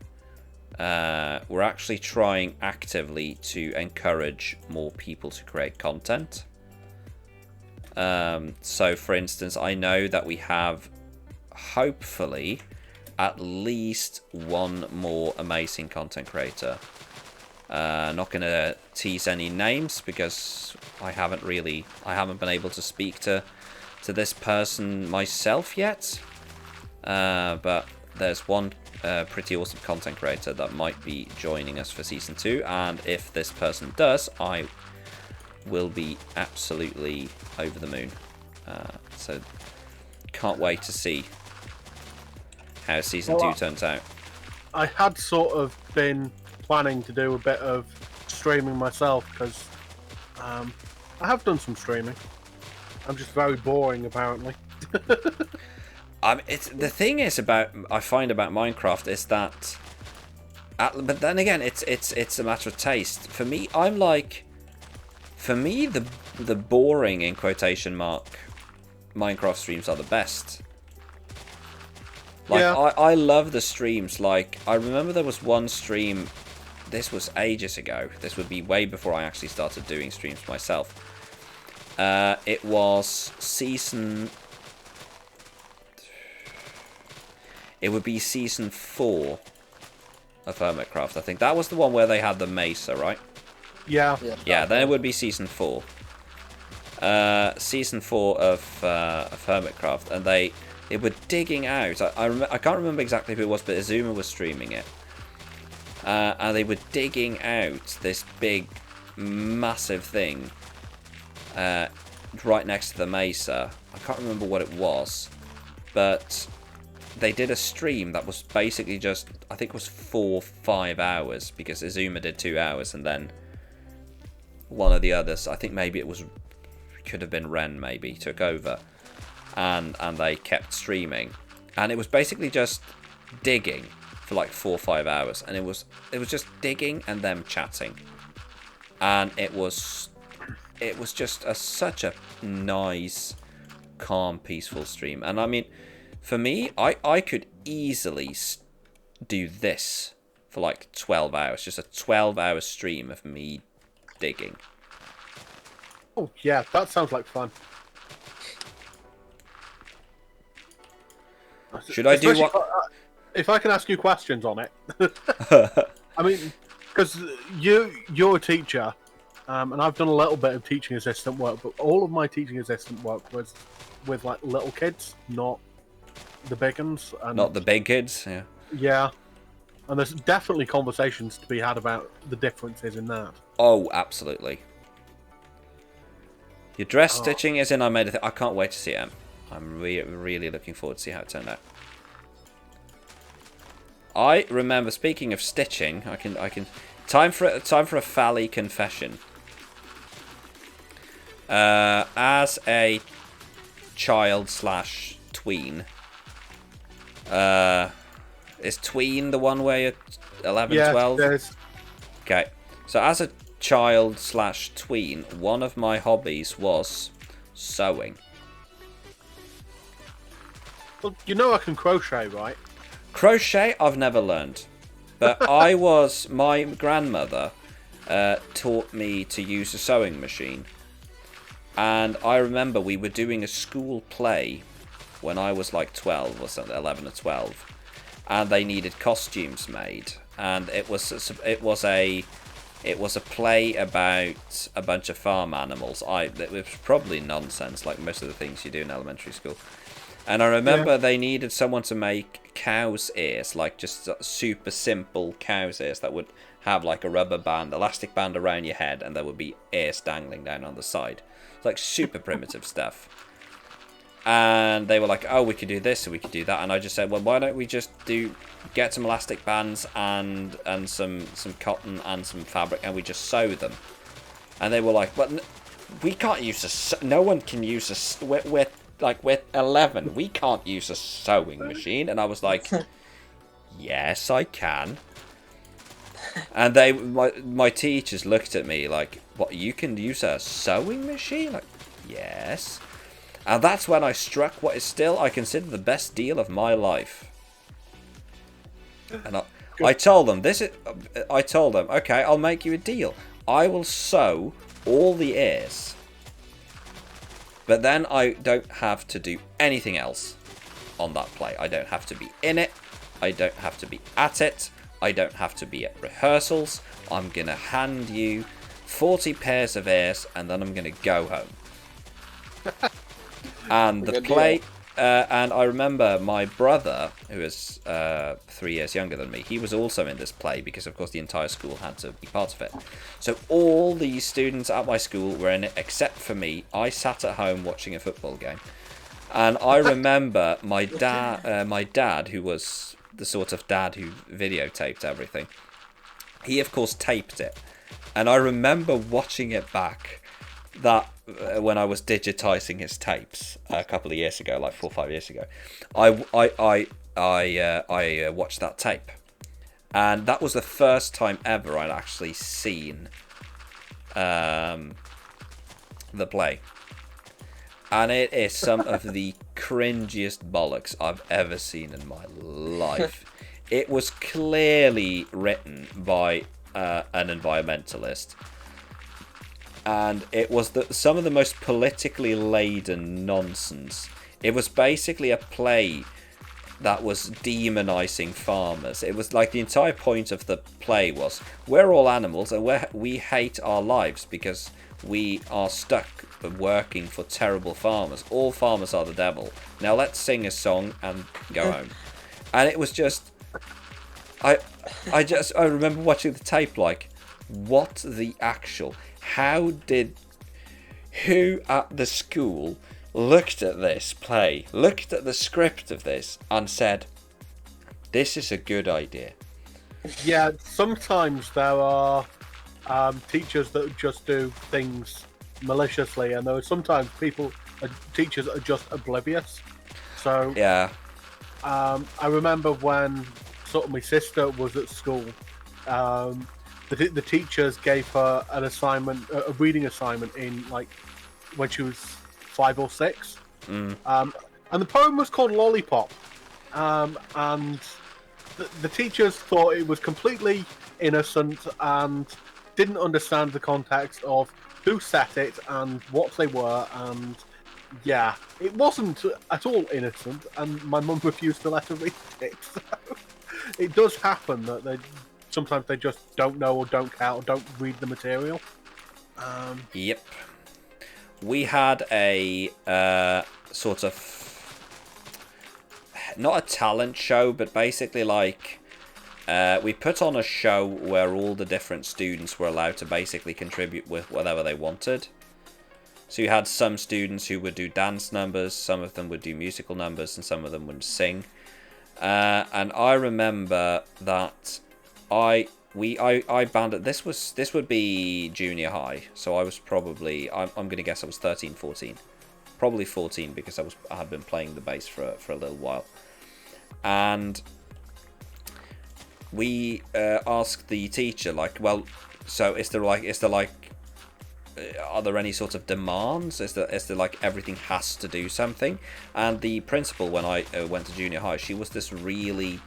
Speaker 1: encourage more people to create content. So, for instance, I know that we have hopefully at least one more amazing content creator. Not going to tease any names because I haven't been able to speak to this person myself yet. But there's one pretty awesome content creator that might be joining us for Season 2, and if this person does, I will be absolutely over the moon. So can't wait to see how Season 2 turns out.
Speaker 2: I had sort of been planning to do a bit of streaming myself because I have done some streaming. I'm just very boring, apparently.
Speaker 1: It's the thing is I find about Minecraft is that, but then again, it's a matter of taste. For me, the boring in quotation mark Minecraft streams are the best. Like yeah. I love the streams. Like I remember there was one stream. This was ages ago. This would be way before I actually started doing streams myself. It was It would be Season 4 of Hermitcraft. I think that was the one where they had the Mesa, right?
Speaker 2: Yeah.
Speaker 1: Yeah, then it would be Season 4. Season 4 of Hermitcraft, and they were digging out. I can't remember exactly who it was, but Azuma was streaming it. And they were digging out this big, massive thing right next to the Mesa. I can't remember what it was, but they did a stream that was basically just, I think it was 4-5 hours, because Azuma did 2 hours, and then one of the others, I think maybe could have been Ren, maybe, took over, and they kept streaming, and it was basically just digging for like 4 or 5 hours, and it was just digging and them chatting, and it was just such a nice, calm, peaceful stream. And I mean, for me, I could easily do this for like 12 hours, just a 12-hour stream of me digging.
Speaker 2: Oh yeah, that sounds like fun.
Speaker 1: Should I do
Speaker 2: Especially
Speaker 1: what?
Speaker 2: if I can ask you questions on it. I mean, because you're a teacher, and I've done a little bit of teaching assistant work, but all of my teaching assistant work was with like little kids, not the big ones. And,
Speaker 1: Not the big kids. Yeah.
Speaker 2: yeah, and there's definitely conversations to be had about the differences in that.
Speaker 1: Oh, absolutely. Your dress stitching is in. I can't wait to see it. I'm really looking forward to see how it turned out. I remember, speaking of stitching, I can time for a Fally confession. As a child / tween, is tween the one where you're 11,
Speaker 2: Yeah,
Speaker 1: 12?
Speaker 2: there's
Speaker 1: Okay, so as a child / tween, one of my hobbies was sewing.
Speaker 2: well, you know I can crochet, right?
Speaker 1: Crochet, I've never learned, but my grandmother taught me to use a sewing machine, and I remember we were doing a school play when I was like 12 or something, 11 or 12, and they needed costumes made, and it was a play about a bunch of farm animals. It was probably nonsense, like most of the things you do in elementary school. And I remember they needed someone to make cow's ears, like just super simple cow's ears that would have like a rubber band, elastic band around your head, and there would be ears dangling down on the side. It's like super primitive stuff. And they were like, oh, we could do this and we could do that. And I just said, well, why don't we just get some elastic bands and some cotton and some fabric, and we just sew them. And they were like, but we can't use no one can use we're 11, we can't use a sewing machine. And I was like, yes, I can. And my teachers looked at me like, what, you can use a sewing machine? Like, yes. And that's when I struck what is still, I consider, the best deal of my life. And I told them, okay, I'll make you a deal. I will sew all the ears, but then I don't have to do anything else on that play. I don't have to be in it. I don't have to be at it. I don't have to be at rehearsals. I'm going to hand you 40 pairs of ears, and then I'm going to go home. And the play... and I remember my brother, who is 3 years younger than me, he was also in this play because, of course, the entire school had to be part of it. So all the students at my school were in it except for me. I sat at home watching a football game. And I remember my dad, who was the sort of dad who videotaped everything, he, of course, taped it. And I remember watching it back when I was digitizing his tapes a couple of years ago, like 4 or 5 years ago. I watched that tape, and that was the first time ever I'd actually seen the play, and it is some of the cringiest bollocks I've ever seen in my life. It was clearly written by an environmentalist. And it was some of the most politically laden nonsense. It was basically a play that was demonizing farmers. It was like the entire point of the play was, we're all animals and we hate our lives because we are stuck working for terrible farmers. All farmers are the devil. Now let's sing a song and go home. And it was just... I remember watching the tape like, what the actual... Who at the school looked at this play, looked at the script of this, and said, this is a good idea?
Speaker 2: Yeah, sometimes there are teachers that just do things maliciously, and there are sometimes teachers that are just oblivious. So
Speaker 1: yeah,
Speaker 2: I remember when sort of my sister was at school. The teachers gave her an assignment, a reading assignment, in like when she was 5 or 6, and the poem was called Lollipop, and the teachers thought it was completely innocent and didn't understand the context of who set it and what they were, and Yeah, it wasn't at all innocent, and my mum refused to let her read it. So it does happen that sometimes they just don't know or don't care or don't read the material.
Speaker 1: Yep. We had a sort of not a talent show, but basically like we put on a show where all the different students were allowed to basically contribute with whatever they wanted. So you had some students who would do dance numbers, some of them would do musical numbers, and some of them would sing. And I remember that I banned it. This would be junior high, so I was probably I'm gonna guess I was 13, 14. Probably 14 because I had been playing the bass for a little while. And we asked the teacher, like, well, so is there like are there any sort of demands? Is there like everything has to do something? And the principal, when I went to junior high, she was this really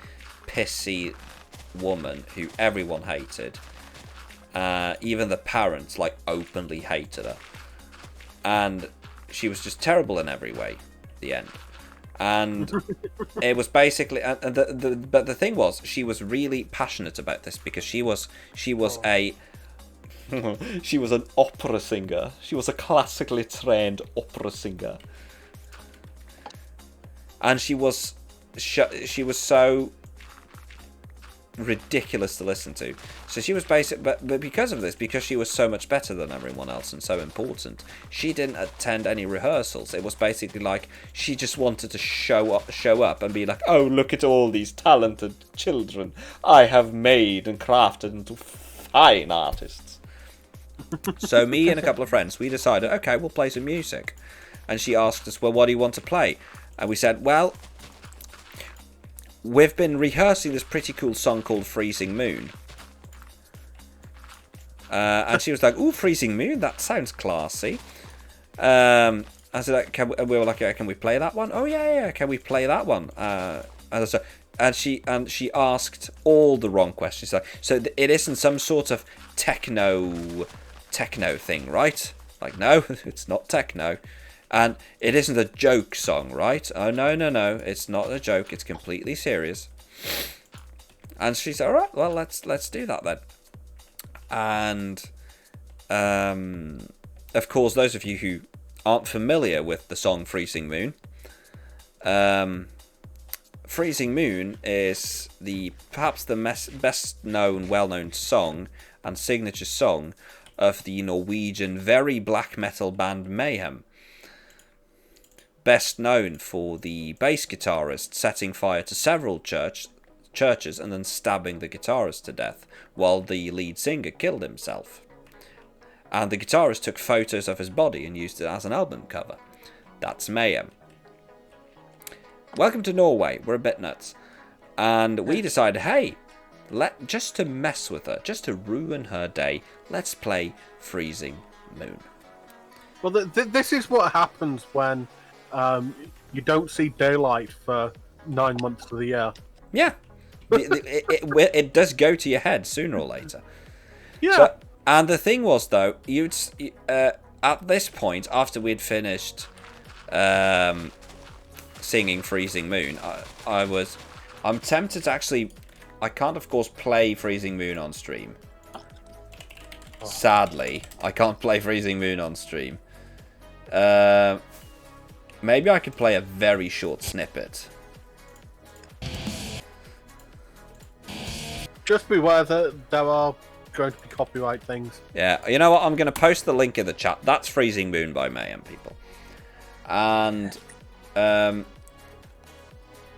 Speaker 1: pissy woman who everyone hated. Even the parents like openly hated her, and she was just terrible in every way. The end. And it was basically, but the thing was, she was really passionate about this because she was a she was an opera singer. She was a classically trained opera singer, and she was so ridiculous to listen to. So she was but because of this, because she was so much better than everyone else and so important, she didn't attend any rehearsals. It was basically like she just wanted to show up and be like, oh, look at all these talented children I have made and crafted into fine artists. So me and a couple of friends, we decided, okay, we'll play some music. And she asked us, well, what do you want to play? And we said, well, we've been rehearsing this pretty cool song called Freezing Moon. And she was like, ooh, Freezing Moon, that sounds classy. I said, we were like, can we play that one? Oh, yeah, can we play that one? And she asked all the wrong questions. So it isn't some sort of techno thing, right? Like, no, it's not techno. And it isn't a joke song, right? Oh, no, it's not a joke. It's completely serious. And she said, all right, well, let's do that then. And, of course, those of you who aren't familiar with the song Freezing Moon, Freezing Moon is perhaps the best known, well-known song and signature song of the Norwegian very black metal band Mayhem. Best known for the bass guitarist setting fire to several churches and then stabbing the guitarist to death, while the lead singer killed himself. And the guitarist took photos of his body and used it as an album cover. That's Mayhem. Welcome to Norway, we're a bit nuts. And we decided, hey, just to mess with her, just to ruin her day, let's play Freezing Moon.
Speaker 2: Well, this is what happens when you don't see daylight for 9 months of the year.
Speaker 1: Yeah. It does go to your head sooner or later.
Speaker 2: Yeah.
Speaker 1: So, and the thing was, though, at this point, after we'd finished singing Freezing Moon, I'm tempted to actually... I can't, of course, play Freezing Moon on stream. Oh. Sadly, I can't play Freezing Moon on stream. Maybe I could play a very short snippet.
Speaker 2: Just beware that there are going to be copyright things.
Speaker 1: Yeah, you know what? I'm going to post the link in the chat. That's Freezing Moon by Mayhem, people. And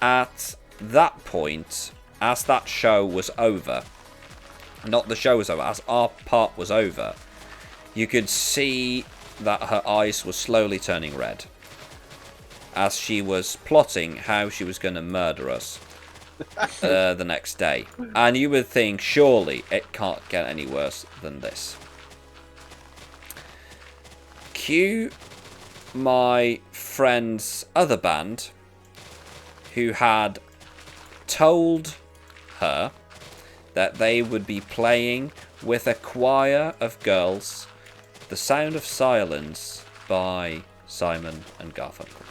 Speaker 1: at that point, as that show was over, not the show was over, as our part was over, you could see that her eyes were slowly turning red as she was plotting how she was going to murder us the next day. And you would think, surely it can't get any worse than this. Cue my friend's other band, who had told her that they would be playing with a choir of girls The Sound of Silence by Simon, and Garfunkel.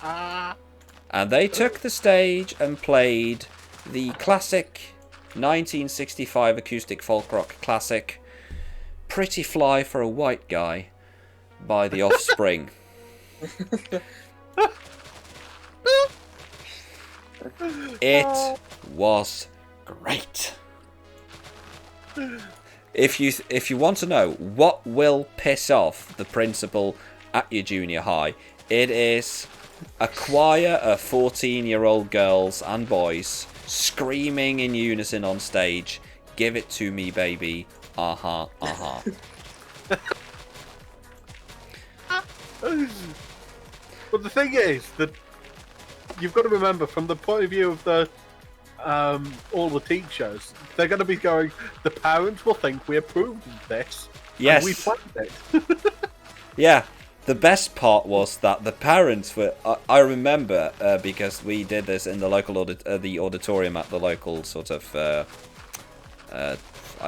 Speaker 2: Ah.
Speaker 1: And they took the stage and played the classic 1965 acoustic folk rock classic Pretty Fly for a White Guy by The Offspring. It was great. If you want to know what will piss off the principal at your junior high, it is a choir of 14-year-old girls and boys screaming in unison on stage, "Give it to me, baby. Aha, aha."
Speaker 2: But the thing is that you've got to remember, from the point of view of the all the teachers, they're going to be going, the parents will think we approved of this.
Speaker 1: Yes.
Speaker 2: And we planned it.
Speaker 1: Yeah. The best part was that the parents were... I remember, because we did this in the local the auditorium at the local sort of... I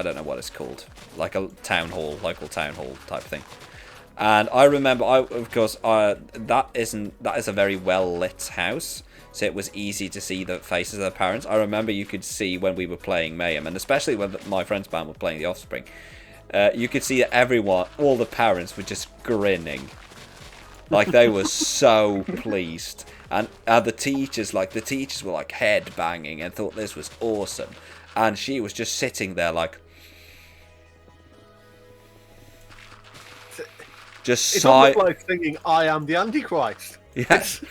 Speaker 1: don't know what it's called. Like a local town hall type thing. And I remember, of course, that is a very well-lit house, so it was easy to see the faces of the parents. I remember you could see when we were playing Mayhem, and especially when my friend's band were playing The Offspring, you could see that everyone, all the parents, were just grinning. Like, they were so pleased. And the teachers were like head banging and thought this was awesome. And she was just sitting there like, just
Speaker 2: It's almost like singing "I Am the Antichrist."
Speaker 1: Yes.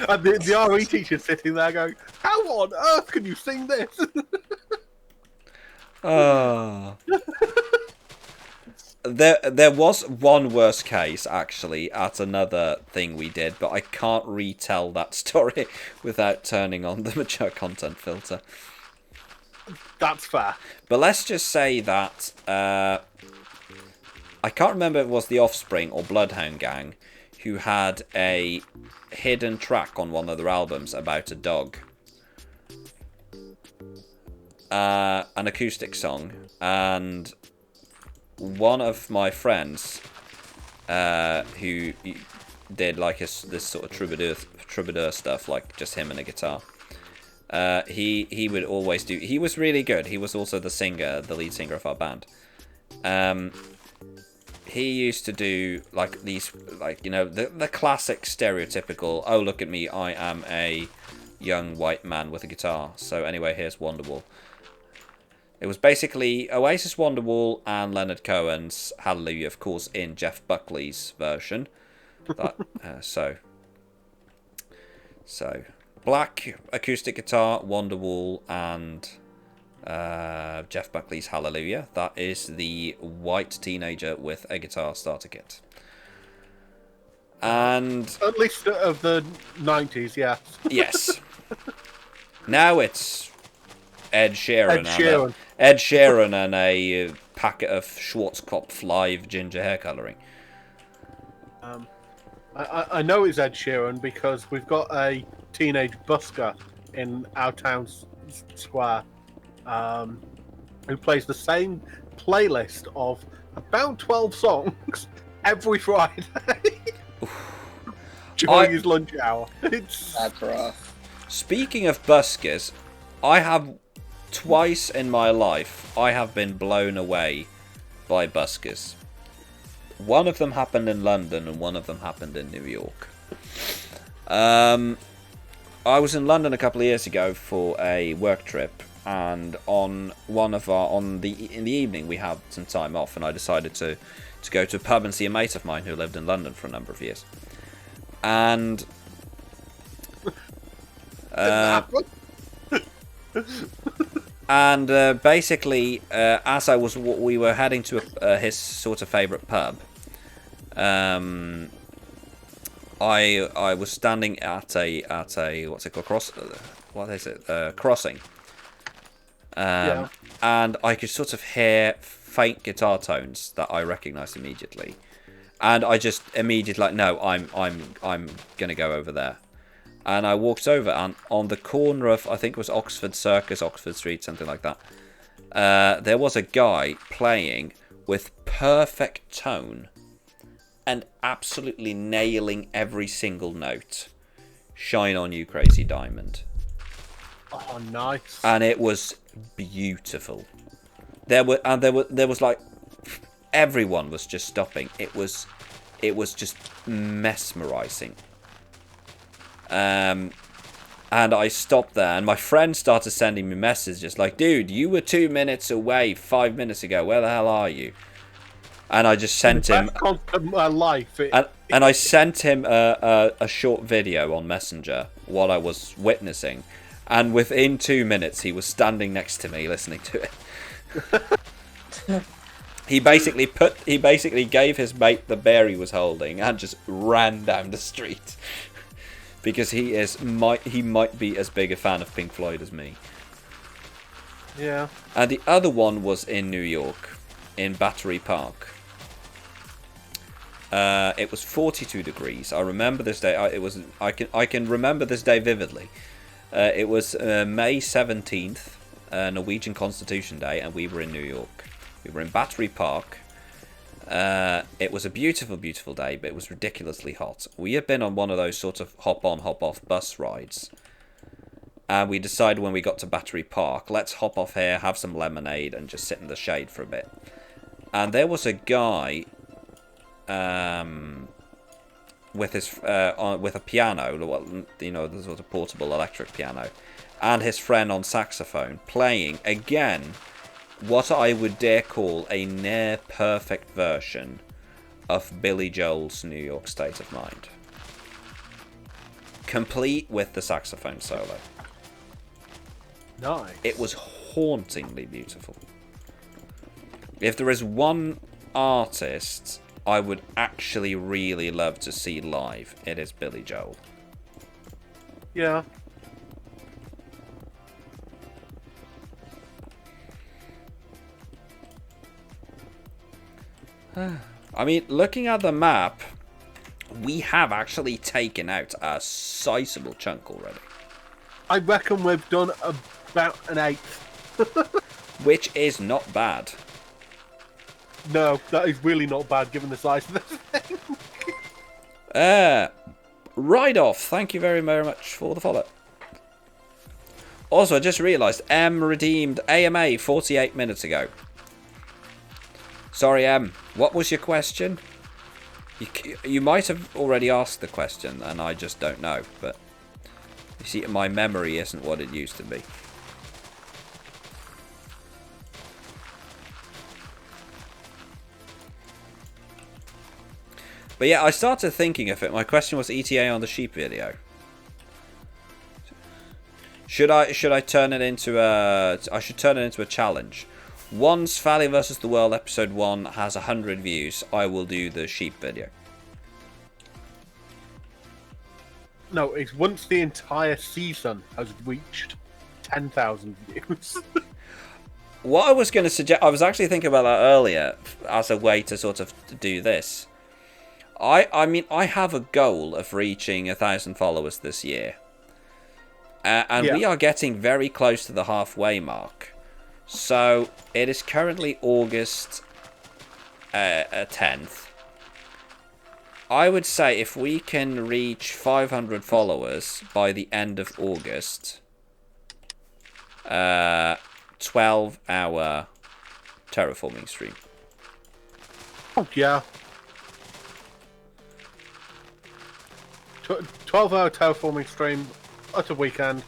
Speaker 2: And the RE teacher's sitting there going, "How on earth can you sing this?"
Speaker 1: Oh. There was one worse case, actually, at another thing we did, but I can't retell that story without turning on the mature content filter.
Speaker 2: That's fair.
Speaker 1: But let's just say that I can't remember if it was The Offspring or Bloodhound Gang who had a hidden track on one of their albums about a dog. An acoustic song, and one of my friends who did like this sort of troubadour stuff, like just him and a guitar, he would always do... He was really good. He was also the lead singer of our band. He used to do like these, like, you know, the classic stereotypical, "Oh, look at me, I am a young white man with a guitar. So anyway, here's Wonderwall." It was basically Oasis, Wonderwall, and Leonard Cohen's Hallelujah, of course, in Jeff Buckley's version. So black acoustic guitar, Wonderwall, and Jeff Buckley's Hallelujah. That is the white teenager with a guitar starter kit. And
Speaker 2: At least of the 90s, yeah.
Speaker 1: yes. Now it's Ed Sheeran.
Speaker 2: Ed Sheeran.
Speaker 1: Ed Sheeran and a packet of Schwarzkopf Live ginger hair colouring.
Speaker 2: I know it's Ed Sheeran because we've got a teenage busker in our town square who plays the same playlist of about 12 songs every Friday during his lunch hour.
Speaker 3: That's rough.
Speaker 1: Speaking of buskers, I have twice in my life I have been blown away by buskers. One of them happened in London and one of them happened in New York. I was in London a couple of years ago for a work trip, and in the evening we had some time off, and I decided to go to a pub and see a mate of mine who lived in London for a number of years. And basically, as we were heading to his sort of favourite pub, I was standing at a what's it called, crossing,
Speaker 2: Yeah.
Speaker 1: and I could sort of hear faint guitar tones that I recognised immediately, and I just immediately like, no, I'm gonna go over there. And I walked over, and on the corner of, I think it was Oxford Circus, Oxford Street, something like that, there was a guy playing with perfect tone and absolutely nailing every single note. Shine on You, Crazy Diamond.
Speaker 2: Oh, nice.
Speaker 1: And it was beautiful. There was like everyone was just stopping. It was just mesmerizing. And I stopped there, and my friend started sending me messages like, "Dude, you were 2 minutes away 5 minutes ago. Where the hell are you?" And I just sent him
Speaker 2: life.
Speaker 1: And I sent him a short video on Messenger what I was witnessing, and within 2 minutes he was standing next to me listening to it. He basically gave his mate the bear he was holding and just ran down the street because he might be as big a fan of Pink Floyd as me.
Speaker 2: Yeah.
Speaker 1: And the other one was in New York, in Battery Park. It was 42 degrees. I remember this day. I can remember this day vividly. It was May 17th, Norwegian Constitution Day, and we were in New York. We were in Battery Park. It was a beautiful, beautiful day, but it was ridiculously hot. We had been on one of those sort of hop-on, hop-off bus rides. And we decided when we got to Battery Park, let's hop off here, have some lemonade, and just sit in the shade for a bit. And there was a guy with a piano, you know, the sort of portable electric piano, and his friend on saxophone, playing, again, what I would dare call a near-perfect version of Billy Joel's New York State of Mind. Complete with the saxophone solo.
Speaker 2: Nice.
Speaker 1: It was hauntingly beautiful. If there is one artist I would actually really love to see live, it is Billy Joel.
Speaker 2: Yeah.
Speaker 1: I mean, looking at the map, we have actually taken out a sizable chunk already.
Speaker 2: I reckon we've done about an eighth.
Speaker 1: Which is not bad.
Speaker 2: No, that is really not bad given the size of this thing.
Speaker 1: Right off. Thank you very, very much for the follow. Also, I just realised M redeemed AMA 48 minutes ago. Sorry, M. What was your question? You might have already asked the question, and I just don't know. But you see, my memory isn't what it used to be. But yeah, I started thinking of it. My question was ETA on the sheep video. Should I turn it into a? I should turn it into a challenge. Once Valley vs. the World episode 1 has 100 views, I will do the sheep video.
Speaker 2: No, it's once the entire season has reached 10,000 views.
Speaker 1: What I was going to suggest, I was actually thinking about that earlier as a way to sort of do this. I mean, I have a goal of reaching 1,000 followers this year. And we are getting very close to the halfway mark. So, it is currently August 10th. I would say if we can reach 500 followers by the end of August, 12-hour terraforming stream.
Speaker 2: Oh, yeah. 12-hour terraforming stream at a weekend.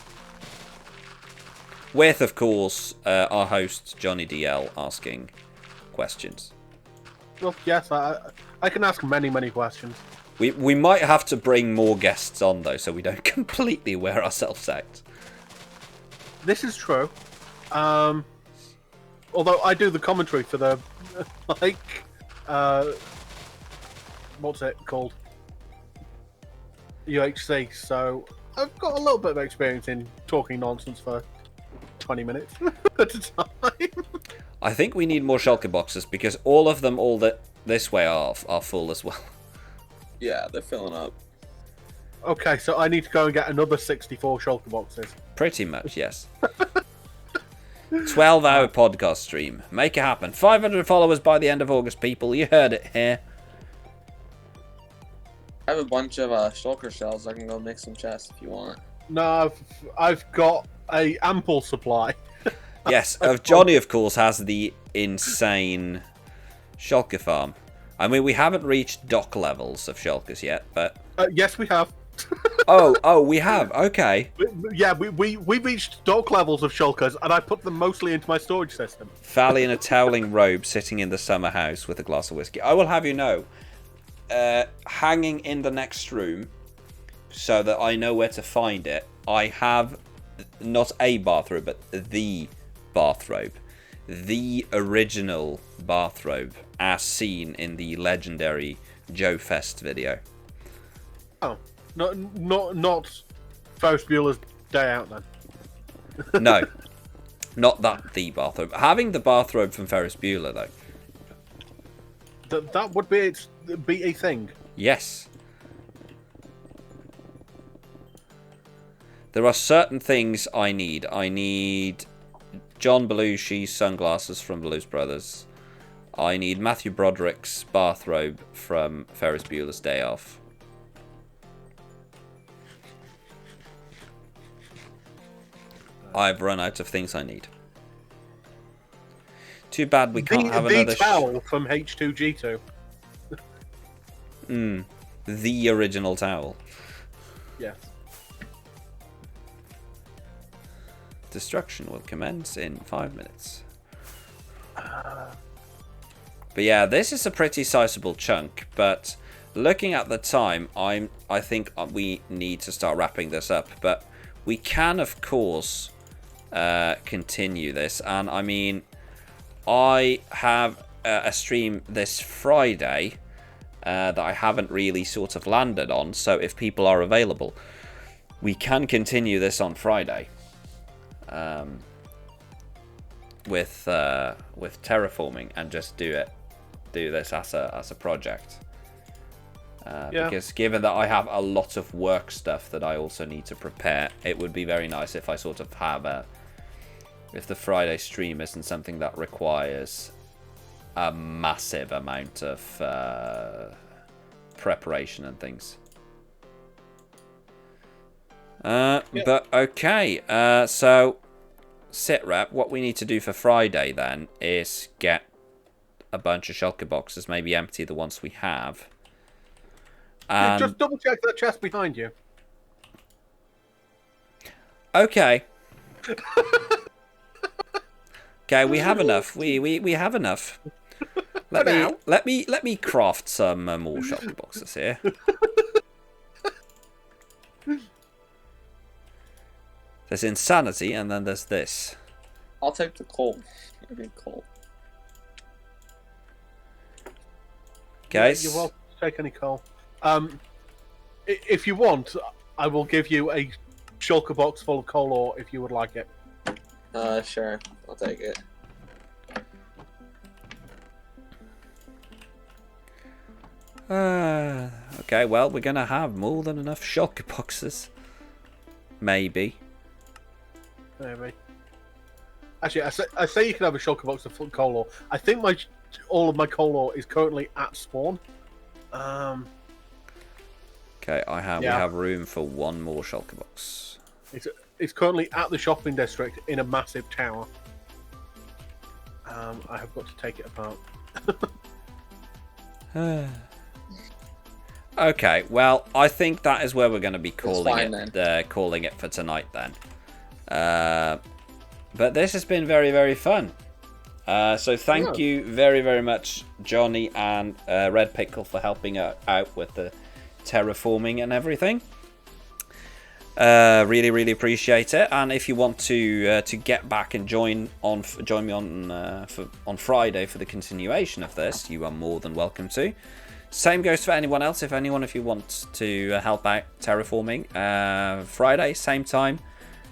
Speaker 1: With, of course, our host, Johnny DL, asking questions.
Speaker 2: Well, yes, I can ask many, many questions.
Speaker 1: We might have to bring more guests on, though, so we don't completely wear ourselves out.
Speaker 2: This is true. Although I do the commentary for the, what's it called? UHC, so I've got a little bit of experience in talking nonsense for 20 minutes at a time.
Speaker 1: I think we need more shulker boxes, because all of them, this way are full as well.
Speaker 3: Yeah, they're filling up.
Speaker 2: Okay, so I need to go and get another 64 shulker boxes.
Speaker 1: Pretty much, yes. 12-hour podcast stream. Make it happen. 500 followers by the end of August, people. You heard it here.
Speaker 3: I have a bunch of shulker shells. I can go make some chests if you want.
Speaker 2: No, I've got a ample supply.
Speaker 1: Yes, Johnny, of course, has the insane shulker farm. I mean, we haven't reached dock levels of shulkers yet, but...
Speaker 2: Yes, we have.
Speaker 1: oh, we have. Okay.
Speaker 2: Yeah, we reached dock levels of shulkers, and I put them mostly into my storage system.
Speaker 1: Fally in a toweling robe, sitting in the summer house with a glass of whiskey. I will have you know, hanging in the next room, so that I know where to find it, I have not a bathrobe, but the bathrobe. The original bathrobe, as seen in the legendary Joe Fest video.
Speaker 2: Oh, not Ferris Bueller's Day Out then.
Speaker 1: No, not the bathrobe. Having the bathrobe from Ferris Bueller, though.
Speaker 2: That would be a thing.
Speaker 1: Yes. There are certain things I need. I need John Belushi's sunglasses from Blues Brothers. I need Matthew Broderick's bathrobe from Ferris Bueller's Day Off. I've run out of things I need. Too bad we can't have another...
Speaker 2: The towel from H2G2.
Speaker 1: The original towel.
Speaker 2: Yes.
Speaker 1: Destruction will commence in 5 minutes. But yeah, this is a pretty sizable chunk, but looking at the time, I think we need to start wrapping this up. But we can, of course, continue this. And I mean, I have a stream this Friday that I haven't really sort of landed on. So if people are available, we can continue this on Friday. With terraforming and just do this as a project. Because given that I have a lot of work stuff that I also need to prepare, it would be very nice if I sort of have if the Friday stream isn't something that requires a massive amount of preparation and things. But okay, so SitRep, what we need to do for Friday then is get a bunch of shulker boxes, maybe empty the ones we have. And...
Speaker 2: just double check that chest behind you.
Speaker 1: Okay. Okay, we have enough. We have enough. Let me craft some more shulker boxes here. There's insanity, and then there's this.
Speaker 3: I'll take the coal. I need coal.
Speaker 1: Guys,
Speaker 2: You're welcome to take any coal. If you want, I will give you a shulker box full of coal ore if you would like it.
Speaker 3: Sure. I'll take it.
Speaker 1: Okay, well, we're gonna have more than enough shulker boxes. Maybe.
Speaker 2: Maybe. Actually, I say you can have a shulker box of full coal ore. I think all of my coal ore is currently at spawn.
Speaker 1: Okay, we have room for one more shulker box.
Speaker 2: It's currently at the shopping district in a massive tower. I have got to take it apart.
Speaker 1: Okay, well, I think that is where we're going to be calling
Speaker 3: calling
Speaker 1: it for tonight then. But this has been very, very fun. So thank you very, very much, Johnny and Red Pickle, for helping out with the terraforming and everything. Really, really appreciate it. And if you want to get back and join me on Friday for the continuation of this, you are more than welcome to. Same goes for anyone else. If you want to help out terraforming, Friday, same time,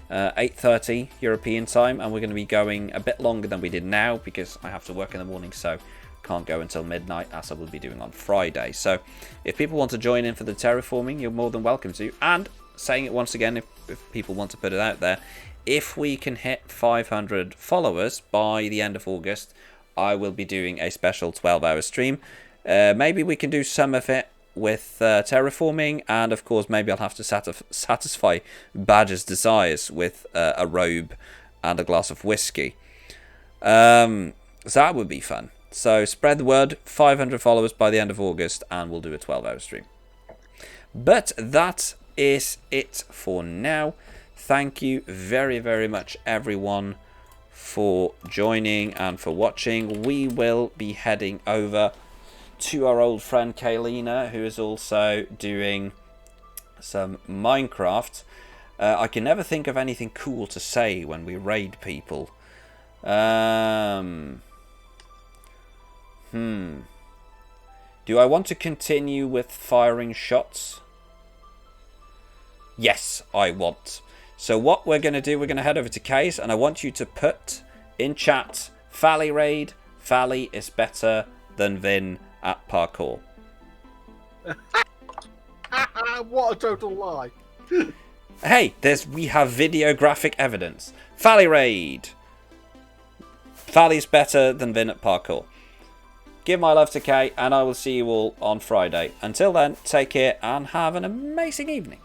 Speaker 1: 8:30 European time, and we're going to be going a bit longer than we did now because I have to work in the morning, so can't go until midnight as I will be doing on Friday. So if people want to join in for the terraforming, you're more than welcome to. And saying it once again, if people want to put it out there, if we can hit 500 followers by the end of August, I will be doing a special 12-hour stream. Maybe we can do some of it with terraforming, and of course maybe I'll have to satisfy Badger's desires with a robe and a glass of whiskey. So that would be fun. So spread the word, 500 followers by the end of August, and we'll do a 12-hour stream. But that is it for now. Thank you very, very much, everyone, for joining and for watching. We will be heading over to our old friend Kaylina, who is also doing some Minecraft. I can never think of anything cool to say when we raid people. Do I want to continue with firing shots? Yes, I want. So what we're going to do, we're going to head over to Kay's, and I want you to put in chat, Fally raid. Fally is better than Vin at parkour.
Speaker 2: What a total lie.
Speaker 1: Hey, we have videographic evidence. Fally raid. Fally's better than Vin at parkour. Give my love to Kay, and I will see you all on Friday. Until then, take care and have an amazing evening.